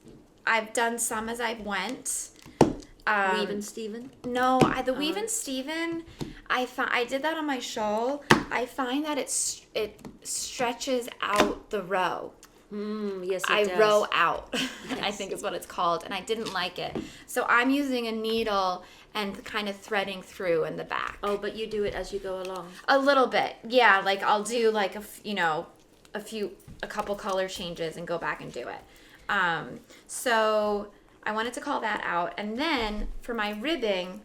I've done some as I went. Weave and Steven? No, the Weave and Steven, I did that on my shawl. I find that it stretches out the row. Yes, I does. row out, Yes. I think is what it's called, and I didn't like it. So I'm using a needle and kind of threading through in the back. Oh, but you do it as you go along. A little bit, yeah. Like I'll do like a couple color changes and go back and do it. So I wanted to call that out, and then for my ribbing,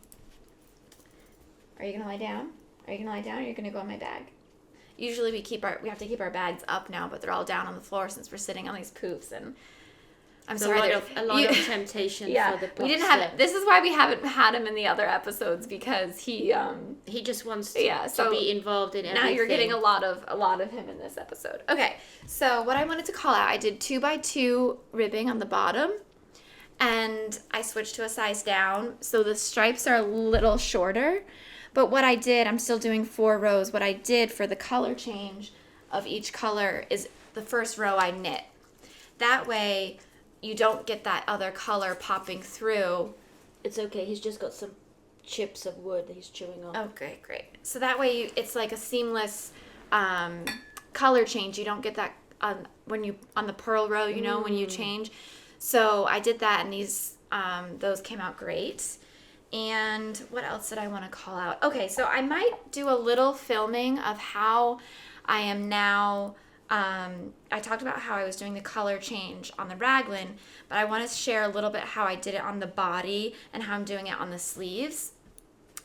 are you gonna lie down? Are you gonna lie down, or are you gonna go on my bag? Usually we have to keep our bags up now, but they're all down on the floor since we're sitting on these poofs, and I'm sorry. A lot of temptation for the we didn't have it. This is why we haven't had him in the other episodes, because he just wants to be involved in everything. Now you're getting a lot of him in this episode. Okay, so what I wanted to call out, I did 2x2 ribbing on the bottom, and I switched to a size down, so the stripes are a little shorter. But what I did, I'm still doing 4 rows. What I did for the color change of each color is the first row I knit. That way you don't get that other color popping through. It's okay. He's just got some chips of wood that he's chewing on. Okay, great. So that way it's like a seamless color change. You don't get that when you on the purl row, you know, when you change. So I did that, and those came out great. And what else did I want to call out? Okay, so I might do a little filming of how I am now. I talked about how I was doing the color change on the raglan, but I want to share a little bit how I did it on the body and how I'm doing it on the sleeves.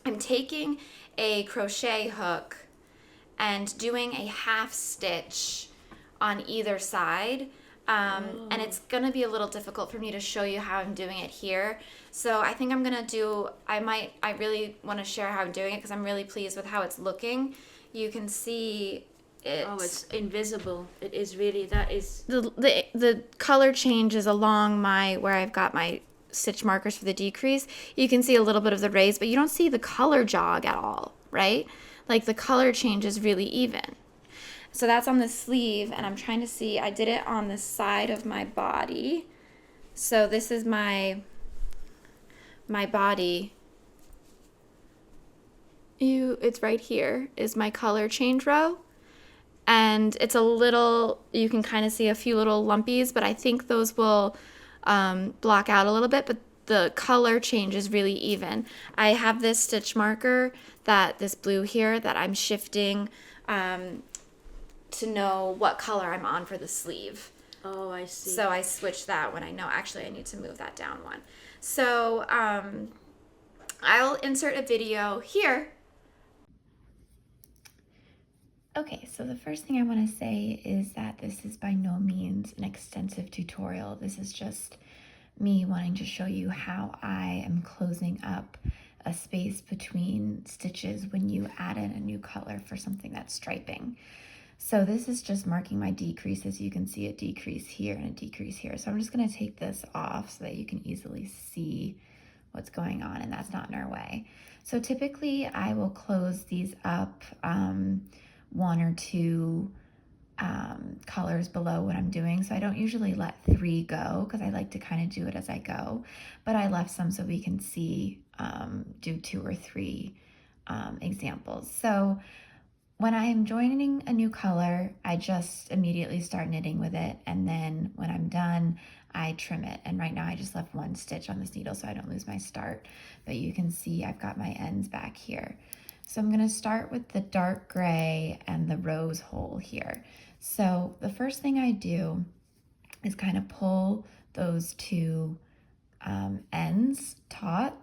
I'm taking a crochet hook and doing a half stitch on either side. And it's going to be a little difficult for me to show you how I'm doing it here. So I think I'm going to do, I really want to share how I'm doing it because I'm really pleased with how it's looking. You can see it. Oh, it's invisible. It is really, that is. The color changes along where I've got my stitch markers for the decrease. You can see a little bit of the raise, but you don't see the color jog at all, right? Like the color change is really even. So that's on the sleeve, and I'm trying to see, I did it on the side of my body. So this is my body. It's right here is my color change row. And it's a little, you can kind of see a few little lumpies, but I think those will block out a little bit, but the color change is really even. I have this stitch marker, this blue here, that I'm shifting to know what color I'm on for the sleeve. Oh, I see. So I switch that when I know, actually I need to move that down one. So I'll insert a video here. Okay, so the first thing I want to say is that this is by no means an extensive tutorial. This is just me wanting to show you how I am closing up a space between stitches when you add in a new color for something that's striping. So this is just marking my decreases. You can see a decrease here and a decrease here. So I'm just going to take this off so that you can easily see what's going on, and that's not in our way. So typically I will close these up one or two colors below what I'm doing. So I don't usually let 3 go because I like to kind of do it as I go, but I left some so we can see, do 2 or 3 examples. So when I'm joining a new color, I just immediately start knitting with it, and then when I'm done, I trim it. And right now I just left 1 stitch on this needle so I don't lose my start, but you can see I've got my ends back here. So I'm going to start with the dark gray and the rose hole here. So the first thing I do is kind of pull those 2 ends taut,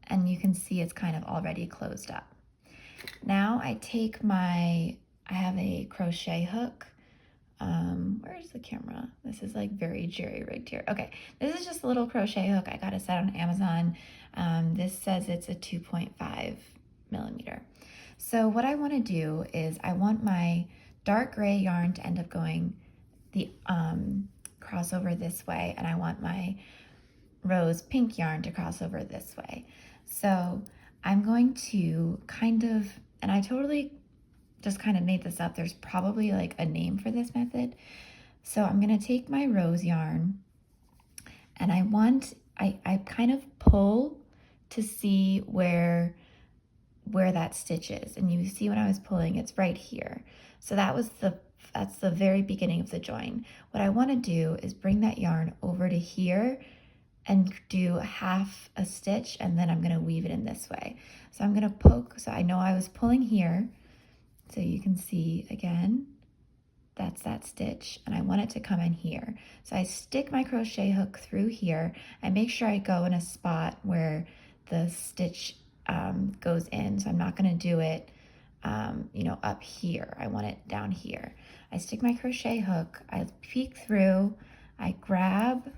and you can see it's kind of already closed up. Now I take I have a crochet hook. Where's the camera? This is like very jerry-rigged here. Okay, this is just a little crochet hook. I got a set on Amazon. This says it's a 2.5 millimeter. So what I want to do is I want my dark gray yarn to end up going the crossover this way, and I want my rose pink yarn to cross over this way. So I'm going to kind of, and I totally just kind of made this up. There's probably like a name for this method. So I'm going to take my rose yarn, and I kind of pull to see where that stitch is. And you see when I was pulling, it's right here. So that's the very beginning of the join. What I want to do is bring that yarn over to here and do half a stitch, and then I'm going to weave it in this way. So I'm going to poke, so I know I was pulling here, so you can see again, that's that stitch, and I want it to come in here. So I stick my crochet hook through here. I make sure I go in a spot where the stitch goes in, so I'm not going to do it up here. I want it down here. I stick my crochet hook, I peek through, I grab.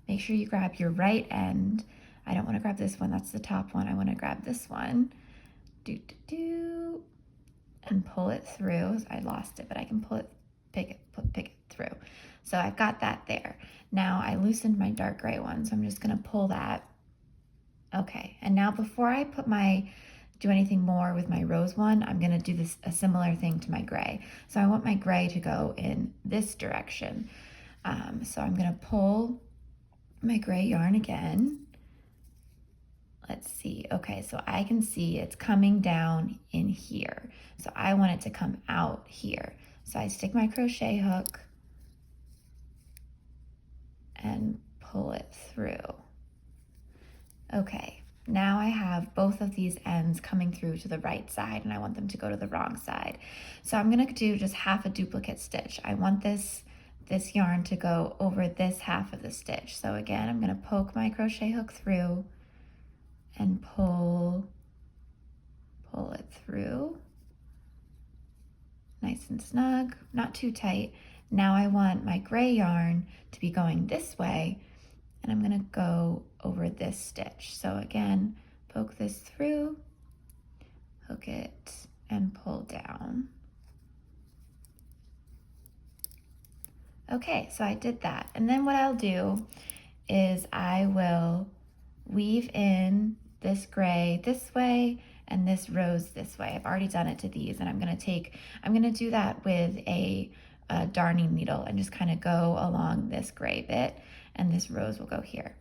Make sure you grab your right end. I don't want to grab this one, that's the top one. I want to grab this one. And pull it through. I lost it, but I can pull it, pick it through. So I've got that there. Now I loosened my dark gray one, so I'm just going to pull that. Okay, and now before I put my do anything more with my rose one, I'm gonna do a similar thing to my gray. So I want my gray to go in this direction. So I'm gonna pull my gray yarn again. Let's see, okay, so I can see it's coming down in here. So I want it to come out here. So I stick my crochet hook and pull it through. Okay, now I have both of these ends coming through to the right side, and I want them to go to the wrong side. So I'm gonna do just half a duplicate stitch. I want this yarn to go over this half of the stitch. So again, I'm gonna poke my crochet hook through and pull it through. Nice and snug, not too tight. Now I want my gray yarn to be going this way, and I'm gonna go over this stitch. So again, poke this through, hook it, and pull down. Okay, so I did that. And then what I'll do is I will weave in this gray this way and this rose this way. I've already done it to these, and I'm gonna do that with a darning needle and just kind of go along this gray bit, and this rose will go here.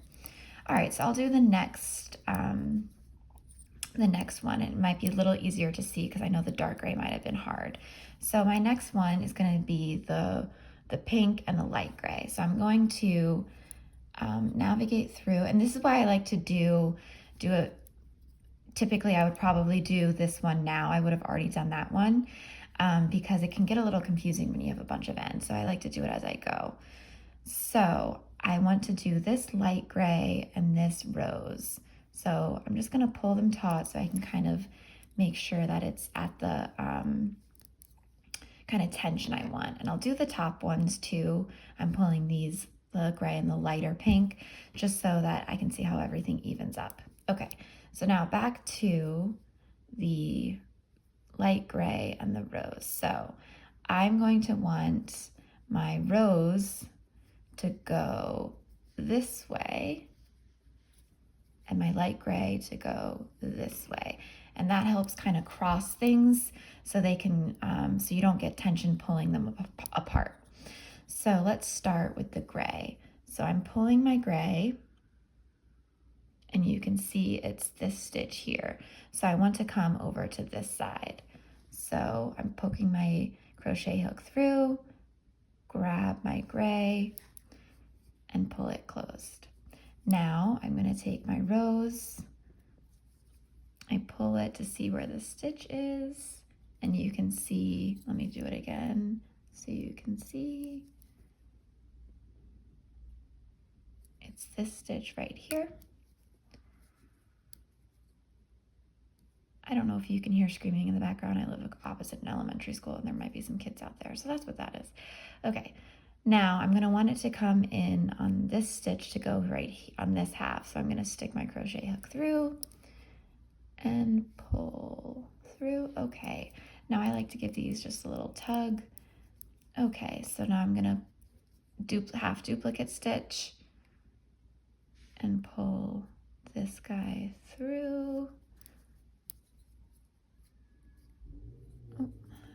All right, so I'll do the next one. It might be a little easier to see because I know the dark gray might have been hard. So my next one is going to be the pink and the light gray. So I'm going to navigate through, and this is why I like to do it. Typically, I would probably do this one now. I would have already done that one because it can get a little confusing when you have a bunch of ends. So I like to do it as I go. So I want to do this light gray and this rose. So I'm just gonna pull them taut so I can kind of make sure that it's at the kind of tension I want. And I'll do the top ones too. I'm pulling these, the gray and the lighter pink, just so that I can see how everything evens up. Okay, so now back to the light gray and the rose. So I'm going to want my rose to go this way and my light gray to go this way. And that helps kind of cross things so they can, so you don't get tension pulling them apart. So let's start with the gray. So I'm pulling my gray, and you can see it's this stitch here. So I want to come over to this side. So I'm poking my crochet hook through, grab my gray, and pull it closed. Now I'm going to take my rose, I pull it to see where the stitch is, and you can see, let me do it again so you can see. It's this stitch right here. I don't know if you can hear screaming in the background. I live opposite an elementary school, and there might be some kids out there, so that's what that is. Okay, now I'm gonna want it to come in on this stitch to go right on this half. So I'm gonna stick my crochet hook through and pull through. Okay, now I like to give these just a little tug. Okay, so now I'm gonna half duplicate stitch and pull this guy through. Oh,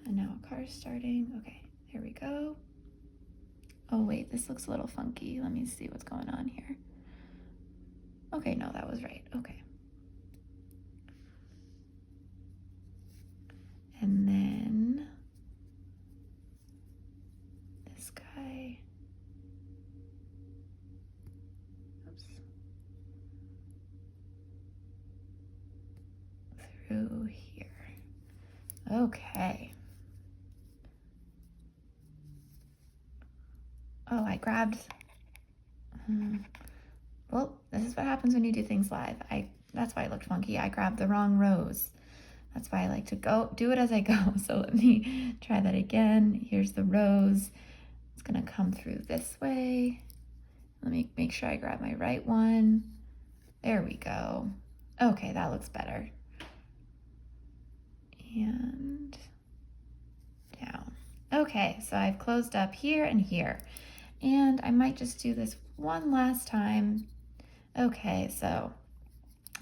and now a car's starting. Okay, here we go. Oh wait, this looks a little funky. Let me see what's going on here. Okay, no, that was right. Okay. And then this guy. Oops. Through here. Okay. Oh, I grabbed, well, this is what happens when you do things live. That's why it looked funky. I grabbed the wrong rose. That's why I like to do it as I go. So let me try that again. Here's the rose. It's gonna come through this way. Let me make sure I grab my right one. There we go. Okay, that looks better. And down. Okay, so I've closed up here and here. And I might just do this one last time. Okay, so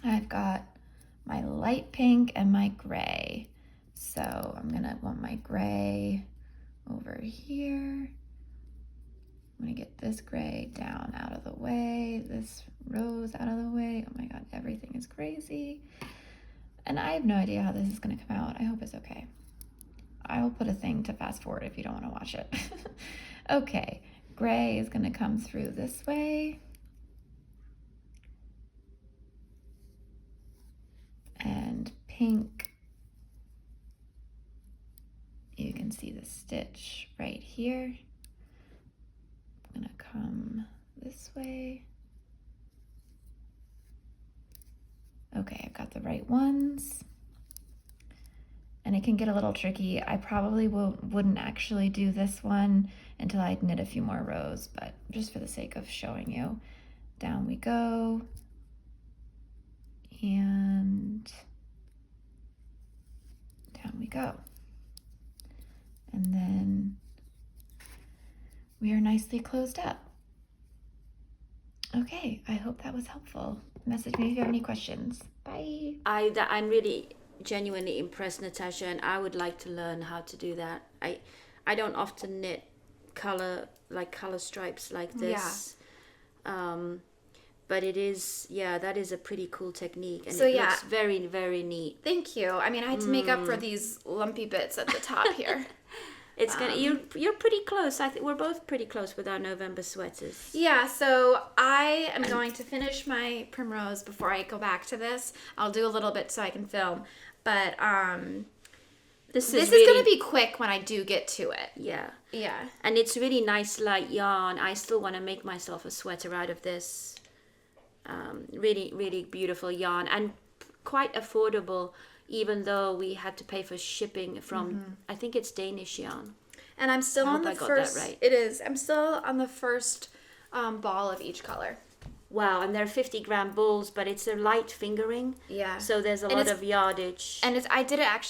I've got my light pink and my gray. So I'm gonna want my gray over here. I'm gonna get this gray down out of the way, this rose out of the way. Oh my God, everything is crazy. And I have no idea how this is gonna come out. I hope it's okay. I will put a thing to fast forward if you don't wanna watch it. Okay, gray is gonna come through this way. And pink, you can see the stitch right here. I'm gonna come this way. Okay, I've got the right ones. And it can get a little tricky. I probably wouldn't actually do this one until I'd knit a few more rows, but just for the sake of showing you, down we go. And down we go. And then we are nicely closed up. Okay, I hope that was helpful. Message me if you have any questions. Bye. I'm really genuinely impressed, Natasha, and I would like to learn how to do that. I don't often knit color stripes like this. Yeah. But it is, that is a pretty cool technique, and it looks very, very neat. Thank you. I mean, I had to make up for these lumpy bits at the top here. It's gonna. You're pretty close. I think we're both pretty close with our November sweaters. Yeah. So I am going to finish my primrose before I go back to this. I'll do a little bit so I can film, but this is really, gonna be quick when I do get to it. Yeah. Yeah. And it's really nice light yarn. I still want to make myself a sweater out of this. Really, really beautiful yarn and quite affordable, even though we had to pay for shipping from, I think it's Danish yarn. And I'm still on the first. That right. It is. I'm still on the first ball of each color. Wow, and they're 50-gram balls, but it's a light fingering. Yeah. So there's a lot of yardage. And I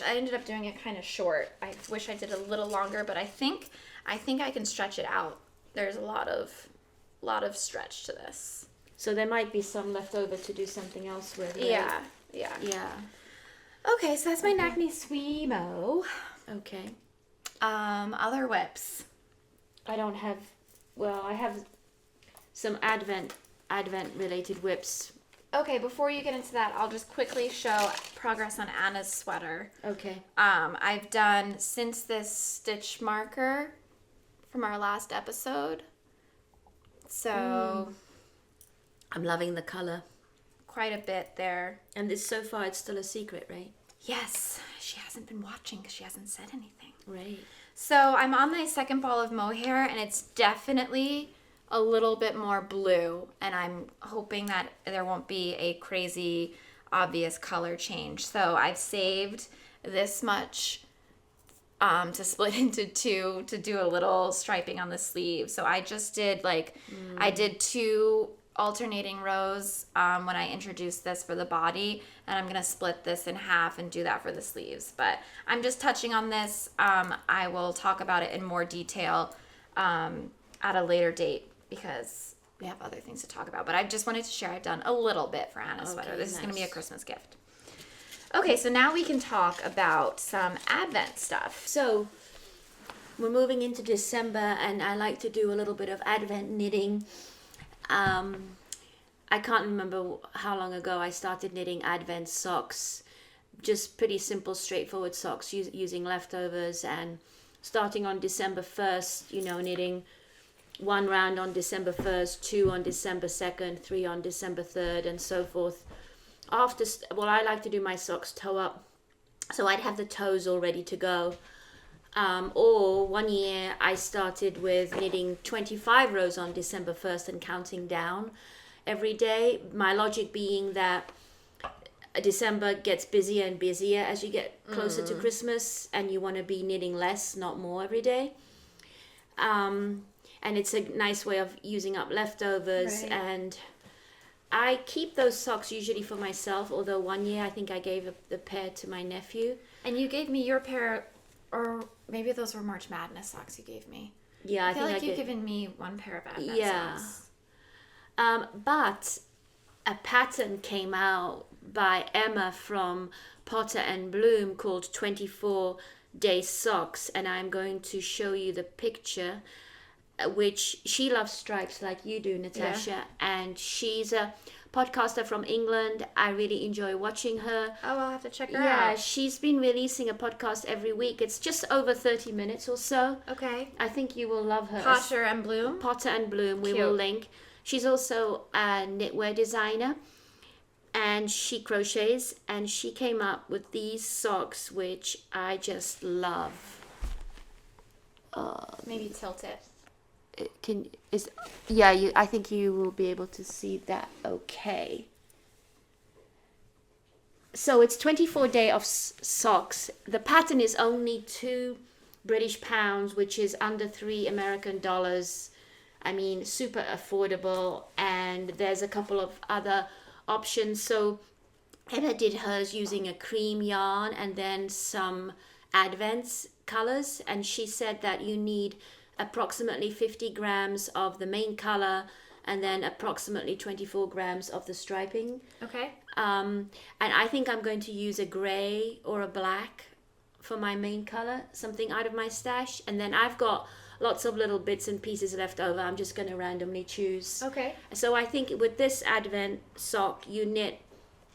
ended up doing it kind of short. I wish I did a little longer, but I think I can stretch it out. There's a lot of stretch to this. So there might be some left over to do something else with. Right? Yeah. Okay, so that's my NaKniSweMo. Okay. Other whips. I don't have. Well, I have some Advent related whips. Okay, before you get into that, I'll just quickly show progress on Anna's sweater. Okay. I've done since this stitch marker from our last episode. So. I'm loving the color. Quite a bit there. And so far it's still a secret, right? Yes. She hasn't been watching because she hasn't said anything. Right. So I'm on my second ball of Mohair, and it's definitely a little bit more blue. And I'm hoping that there won't be a crazy obvious color change. So I've saved this much to split into two to do a little striping on the sleeve. So I just did I did 2 alternating rows when I introduced this for the body, and I'm gonna split this in half and do that for the sleeves, but I'm just touching on this. I will talk about it in more detail at a later date because we have other things to talk about, but I just wanted to share I've done a little bit for Anna's sweater. This is gonna be a Christmas gift. Okay, so now we can talk about some Advent stuff. So we're moving into December, and I like to do a little bit of Advent knitting. I can't remember how long ago I started knitting Advent socks, just pretty simple, straightforward socks using leftovers, and starting on December 1st, knitting 1 round on December 1st, 2 on December 2nd, 3 on December 3rd, and so forth. I like to do my socks toe up, so I'd have the toes all ready to go. Or one year I started with knitting 25 rows on December 1st and counting down every day. My logic being that December gets busier and busier as you get closer to Christmas, and you want to be knitting less, not more every day. And it's a nice way of using up leftovers. Right. And I keep those socks usually for myself, although one year I think I gave the pair to my nephew. And you gave me your pair. Or maybe those were March Madness socks you gave me. Yeah, I feel like you've given me 1 pair of Advent socks. But a pattern came out by Emma from Potter and Bloom called 24-Day Socks, and I'm going to show you the picture, which she loves stripes like you do, Natasha, and she's a podcaster from England. I really enjoy watching her. Oh, I'll have to check her out. Yeah, she's been releasing a podcast every week. It's just over 30 minutes or so. Okay. I think you will love her. Potter and Bloom? Potter and Bloom, we Cute. will link. She's also a knitwear designer, and she crochets, and she came up with these socks, which I just love. Maybe tilt it. I think you will be able to see that okay. So it's 24-day of socks. The pattern is only £2 which is under $3 I mean, super affordable, and there's a couple of other options. So Emma did hers using a cream yarn and then some Advent colors, and she said that you need approximately 50 grams of the main color and then approximately 24 grams of the striping. Okay. And I think I'm going to use a gray or a black for my main color, something out of my stash, and then I've got lots of little bits and pieces left over. I'm just going to randomly choose. Okay. So I think with this Advent sock, you knit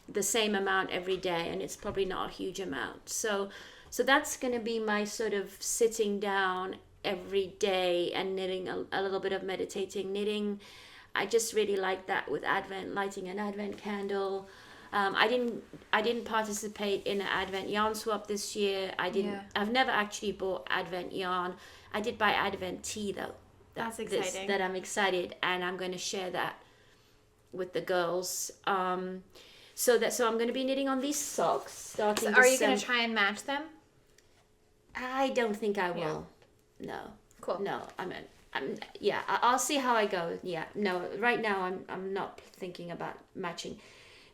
the same amount every day, and it's probably not a huge amount. So that's going to be my sort of sitting down every day and knitting a little bit of meditating knitting. I just really like that with Advent, lighting an Advent candle. I didn't participate in an Advent yarn swap this year. I've never actually bought Advent yarn. I did buy Advent tea though. That's exciting. That I'm excited, and I'm going to share that with the girls. So I'm going to be knitting on these socks starting. So are you going to try and match them? I don't think I will. Yeah. No. Cool. No, I'll see how I go. Yeah. No, right now I'm not thinking about matching.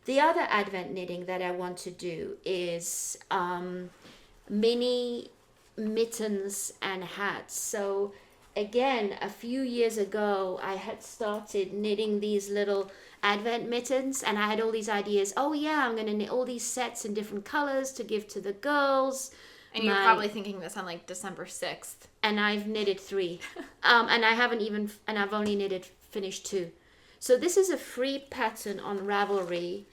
The other Advent knitting that I want to do is mini mittens and hats. So again, a few years ago, I had started knitting these little Advent mittens, and I had all these ideas. Oh yeah, I'm going to knit all these sets in different colors to give to the girls. And you're probably thinking this on like December 6th. And I've knitted 3. And I've only finished 2. So this is a free pattern on Ravelry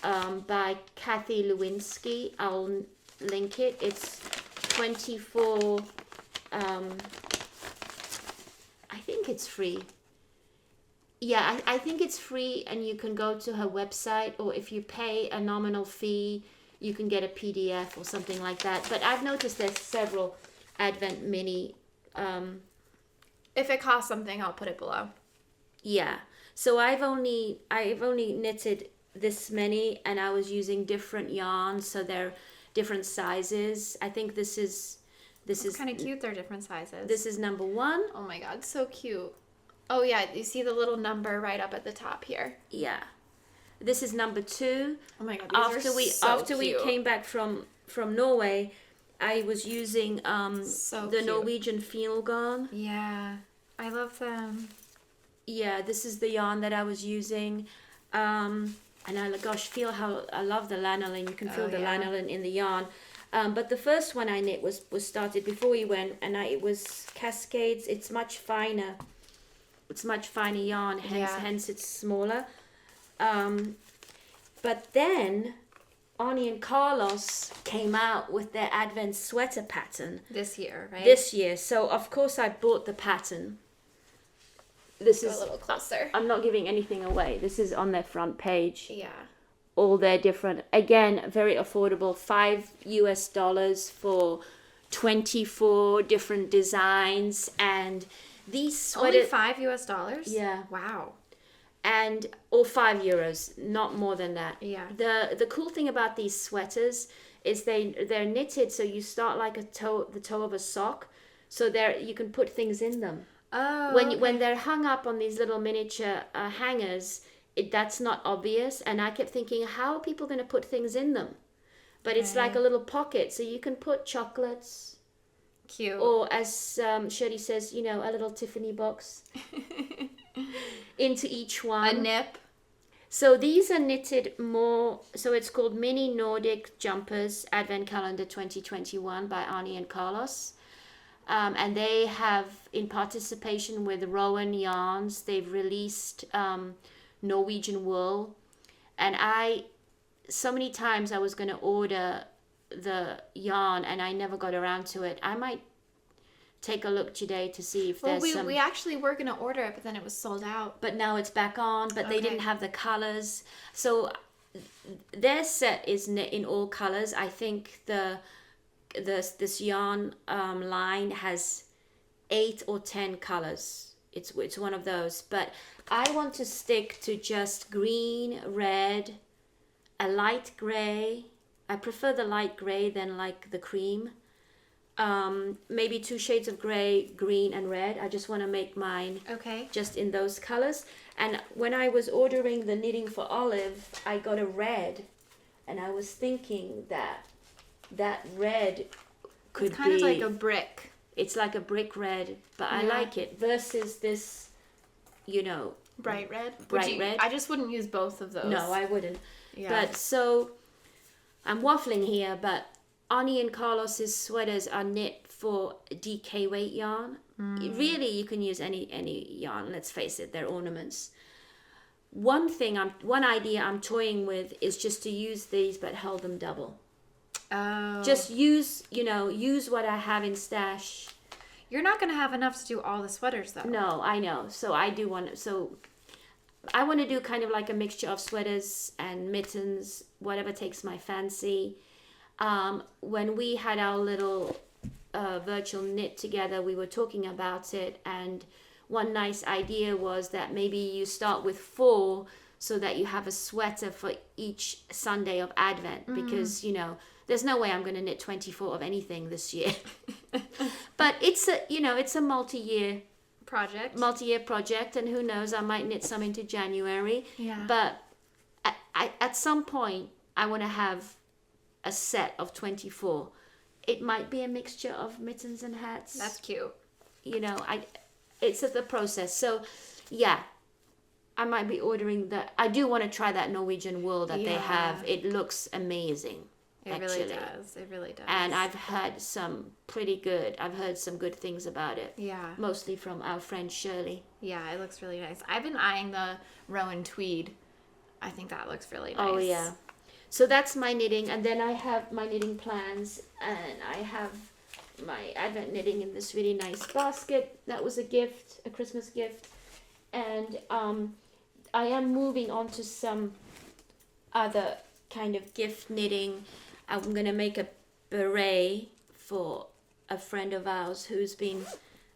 by Kathy Lewinsky. I'll link it. It's 24, I think it's free. Yeah, I think it's free, and you can go to her website, or if you pay a nominal fee, you can get a PDF or something like that. But I've noticed there's several Advent mini. If it costs something, I'll put it below. Yeah. So I've only knitted this many, and I was using different yarns, so they're different sizes. I think this is kind of cute. They're different sizes. This is number 1. Oh my god, so cute. Oh yeah, you see the little number right up at the top here. Yeah. This is number 2. Oh my god, after we came back from Norway, I was using the Norwegian feel yarn. Yeah, I love them. Yeah, this is the yarn that I was using. And feel how I love the lanolin. You can feel the lanolin in the yarn. But the first one I knit was started before we went, and it was Cascades. It's much finer. It's much finer yarn, hence it's smaller. But then Ani and Carlos came out with their Advent sweater pattern. This year, right? This year. So of course I bought the pattern. This is a little closer. I'm not giving anything away. This is on their front page. Yeah. All their different, again, very affordable, $5 for 24 different designs, and these sweaters. Only $5? Yeah. Wow. Or €5, not more than that. Yeah. The cool thing about these sweaters is they're knitted, so you start like the toe of a sock, so you can put things in them. Oh. When they're hung up on these little miniature hangers, that's not obvious, and I kept thinking, how are people going to put things in them? But it's like a little pocket, so you can put chocolates. Cute. Or as Shirley says, a little Tiffany box into each one. A nip. So these are knitted more, so it's called Mini Nordic Jumpers Advent Calendar 2021 by Arnie and Carlos. And they have, in participation with Rowan Yarns, they've released Norwegian wool. And so many times I was going to order the yarn and I never got around to it. I might take a look today to see if there's some... we actually were going to order it, but then it was sold out. But now it's back on, but they didn't have the colors. So their set is knit in all colors. I think this yarn line has 8 or 10 colors. It's one of those. But I want to stick to just green, red, a light gray. I prefer the light gray than like the cream. Maybe 2 shades of gray, green, and red. I just want to make mine just in those colors. And when I was ordering the knitting for Olive, I got a red, and I was thinking that red could be kind of like a brick. It's like a brick red, but I like it versus this, bright red. Red. I just wouldn't use both of those. No, I wouldn't. Yeah. But so I'm waffling here, but Ani and Carlos's sweaters are knit for DK weight yarn. Really, you can use any yarn. Let's face it, they're ornaments. One idea I'm toying with is just to use these, but hold them double. Oh. Just use what I have in stash. You're not going to have enough to do all the sweaters, though. No, I know. So I want to do kind of like a mixture of sweaters and mittens, whatever takes my fancy. When we had our little virtual knit together, we were talking about it, and one nice idea was that maybe you start with 4 so that you have a sweater for each Sunday of Advent, because there's no way I'm going to knit 24 of anything this year. But it's a multi-year project, and who knows, I might knit some into January. Yeah. But at some point I want to have a set of 24. It might be a mixture of mittens and hats. That's cute. It's the process. So yeah, I might be ordering that. I do want to try that Norwegian wool that they have. It looks amazing. It really does. And I've heard some good things about it. Yeah. Mostly from our friend Shirley. Yeah, it looks really nice. I've been eyeing the Rowan tweed. I think that looks really nice. Oh yeah. So that's my knitting, and then I have my knitting plans, and I have my Advent knitting in this really nice basket. That was a Christmas gift. And I am moving on to some other kind of gift knitting. I'm going to make a beret for a friend of ours who's been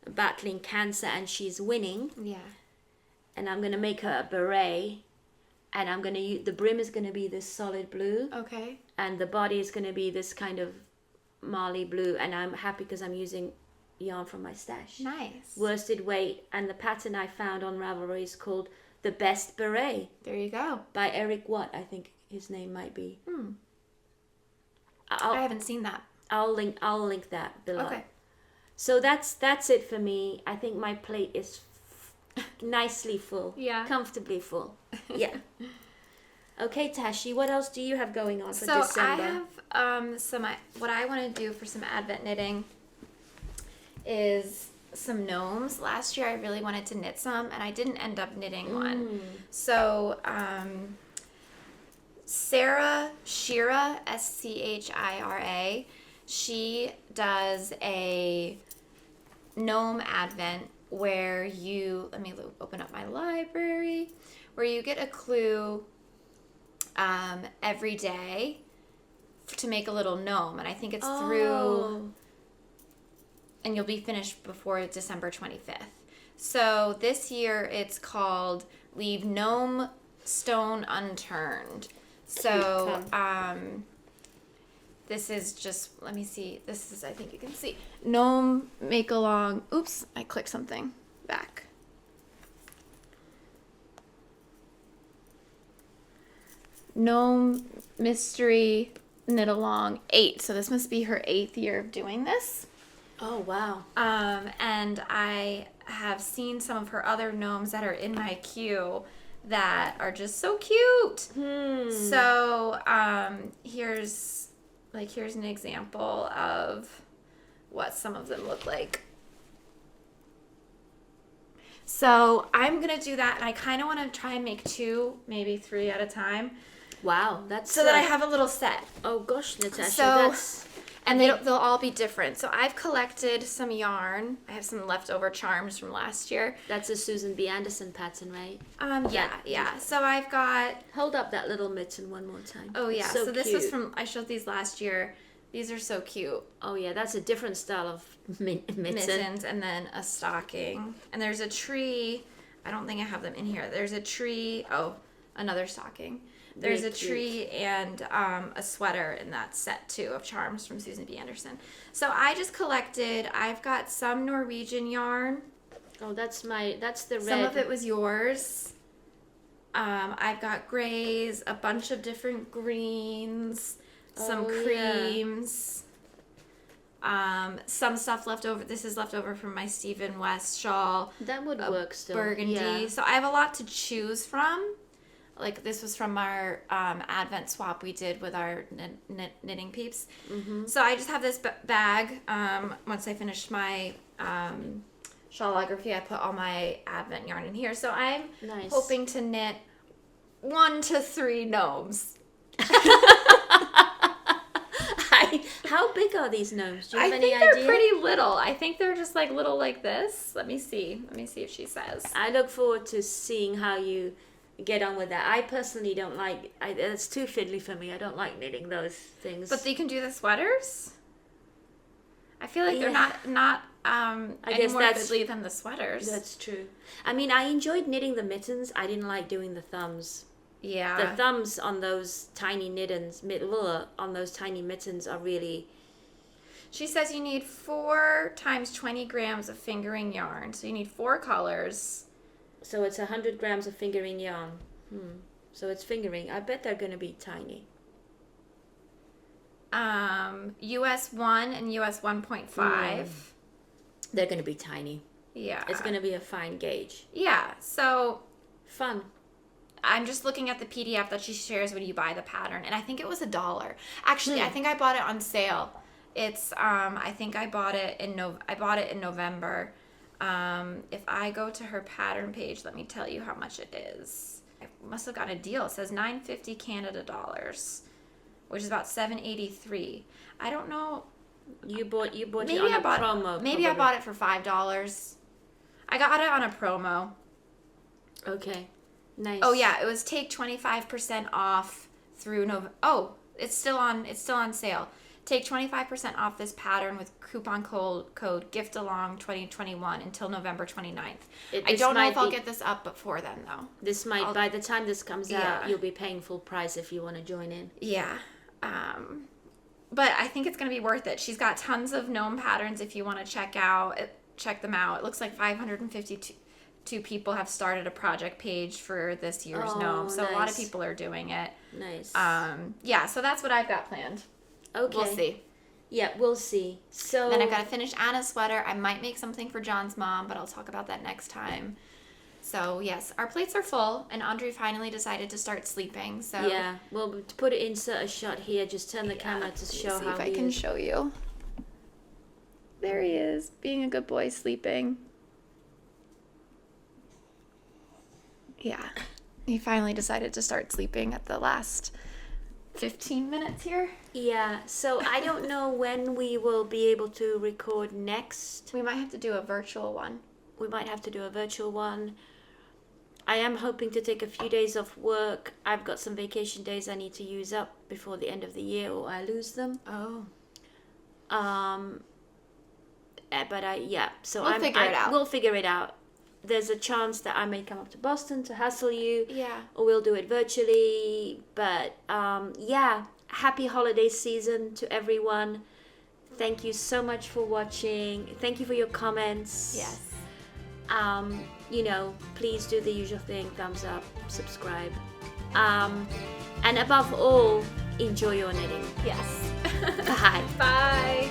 battling cancer and she's winning. Yeah. And I'm going to make her a beret. And I'm going to use, the brim is going to be this solid blue. Okay. And the body is going to be this kind of Marley blue. And I'm happy because I'm using yarn from my stash. Nice. Worsted weight. And the pattern I found on Ravelry is called The Best Beret. There you go. By Eric Watt, I think his name might be. I haven't seen that. I'll link that below. Okay. So that's it for me. I think my plate is nicely full. Yeah. Comfortably full. Yeah. Okay, Tashi, what else do you have going on for December? So I have what I want to do for some Advent knitting is some gnomes. Last year I really wanted to knit some, and I didn't end up knitting one. So Sarah Shira, Schira, she does a gnome Advent where let me open up my library, where you get a clue every day to make a little gnome, and I think it's through, and you'll be finished before December 25th. So this year it's called Leave Gnome Stone Unturned. So this is just, let me see, this is, I think you can see, gnome make along, oops, I clicked something back. Gnome Mystery Knit Along 8. So this must be her 8th year of doing this. Oh, wow. And I have seen some of her other gnomes that are in my queue that are just so cute. So here's an example of what some of them look like. So I'm going to do that, and I kind of want to try and make 2, maybe 3 at a time. Wow, that's so that I have a little set. Oh gosh, Natasha, So, that's... And they'll all be different. So I've collected some yarn. I have some leftover charms from last year. That's a Susan B. Anderson pattern, right? Yeah. So I've got... Hold up that little mitten one more time. Oh, yeah. So this cute. was from... I showed these last year. These are so cute. Oh, yeah. That's a different style of mitten. Mittens, and then a stocking. And there's a tree. I don't think I have them in here. There's a tree. Oh, another stocking. There's a tree and a sweater in that set, too, of charms from Susan B. Anderson. So I just collected... I've got some Norwegian yarn. Oh, that's the red. Some of it was yours. I've got grays, a bunch of different greens, some creams, some stuff left over. This is left over from my Stephen West shawl. That would work still. Burgundy. Yeah. So I have a lot to choose from. Like this was from our Advent swap we did with our knitting peeps. Mm-hmm. So I just have this bag. Once I finished my shawlography, I put all my Advent yarn in here. So I'm hoping to knit 1 to 3 gnomes. How big are these gnomes? Do you have any idea? I think they're pretty little. I think they're just like little like this. Let me see if she says. I look forward to seeing how you get on with that. I personally don't like... it's too fiddly for me. I don't like knitting those things. But you can do the sweaters? I feel like they're not any more fiddly than the sweaters. That's true. I mean, I enjoyed knitting the mittens. I didn't like doing the thumbs. Yeah. The thumbs on those tiny mittens are really... She says you need 4 times 20 grams of fingering yarn. So you need 4 colors. So it's 100 grams of fingering yarn. So it's fingering. I bet they're going to be tiny. US 1 and US 1.5. They're going to be tiny. Yeah. It's going to be a fine gauge. Yeah. So... Fun. I'm just looking at the PDF that she shares when you buy the pattern, and I think it was $1. Actually, I think I bought it on sale. It's I think I bought it in November. If I go to her pattern page, let me tell you how much it is. I must have gotten a deal. It says $9.50 Canada dollars, which is about $7.83. I don't know. You bought it on a promo. Maybe I bought it for $5. I got it on a promo. Okay. Nice. Oh yeah, it was take 25% off through November. Oh, it's still on sale. Take 25% off this pattern with coupon code GIFTALONG 2021 until November 29th. I don't know if I'll get this up before then though. By the time this comes out, you'll be paying full price if you want to join in. Yeah. But I think it's going to be worth it. She's got tons of gnome patterns if you want to check them out. It looks like 552 people have started a project page for this year's gnome. So a lot of people are doing it. Nice. Yeah, so that's what I've got planned. Okay. We'll see. Yeah, we'll see. So then I've got to finish Anna's sweater. I might make something for John's mom, but I'll talk about that next time. So yes, our plates are full, and Andre finally decided to start sleeping. So yeah, well, to put it insert a shot here. Just turn the camera to show how I can show you. There he is, being a good boy, sleeping. Yeah, he finally decided to start sleeping at the last 15 minutes here. Yeah, so I don't know when we will be able to record next. We might have to do a virtual one. I am hoping to take a few days off work. I've got some vacation days I need to use up before the end of the year or I lose them. Oh. So we'll figure it out. We'll figure it out. There's a chance that I may come up to Boston to hassle you. Yeah. Or we'll do it virtually. But happy holiday season to everyone. Thank you so much for watching. Thank you for your comments. Yes. Please do the usual thing, thumbs up, subscribe. And above all, enjoy your knitting. Yes. Bye. Bye.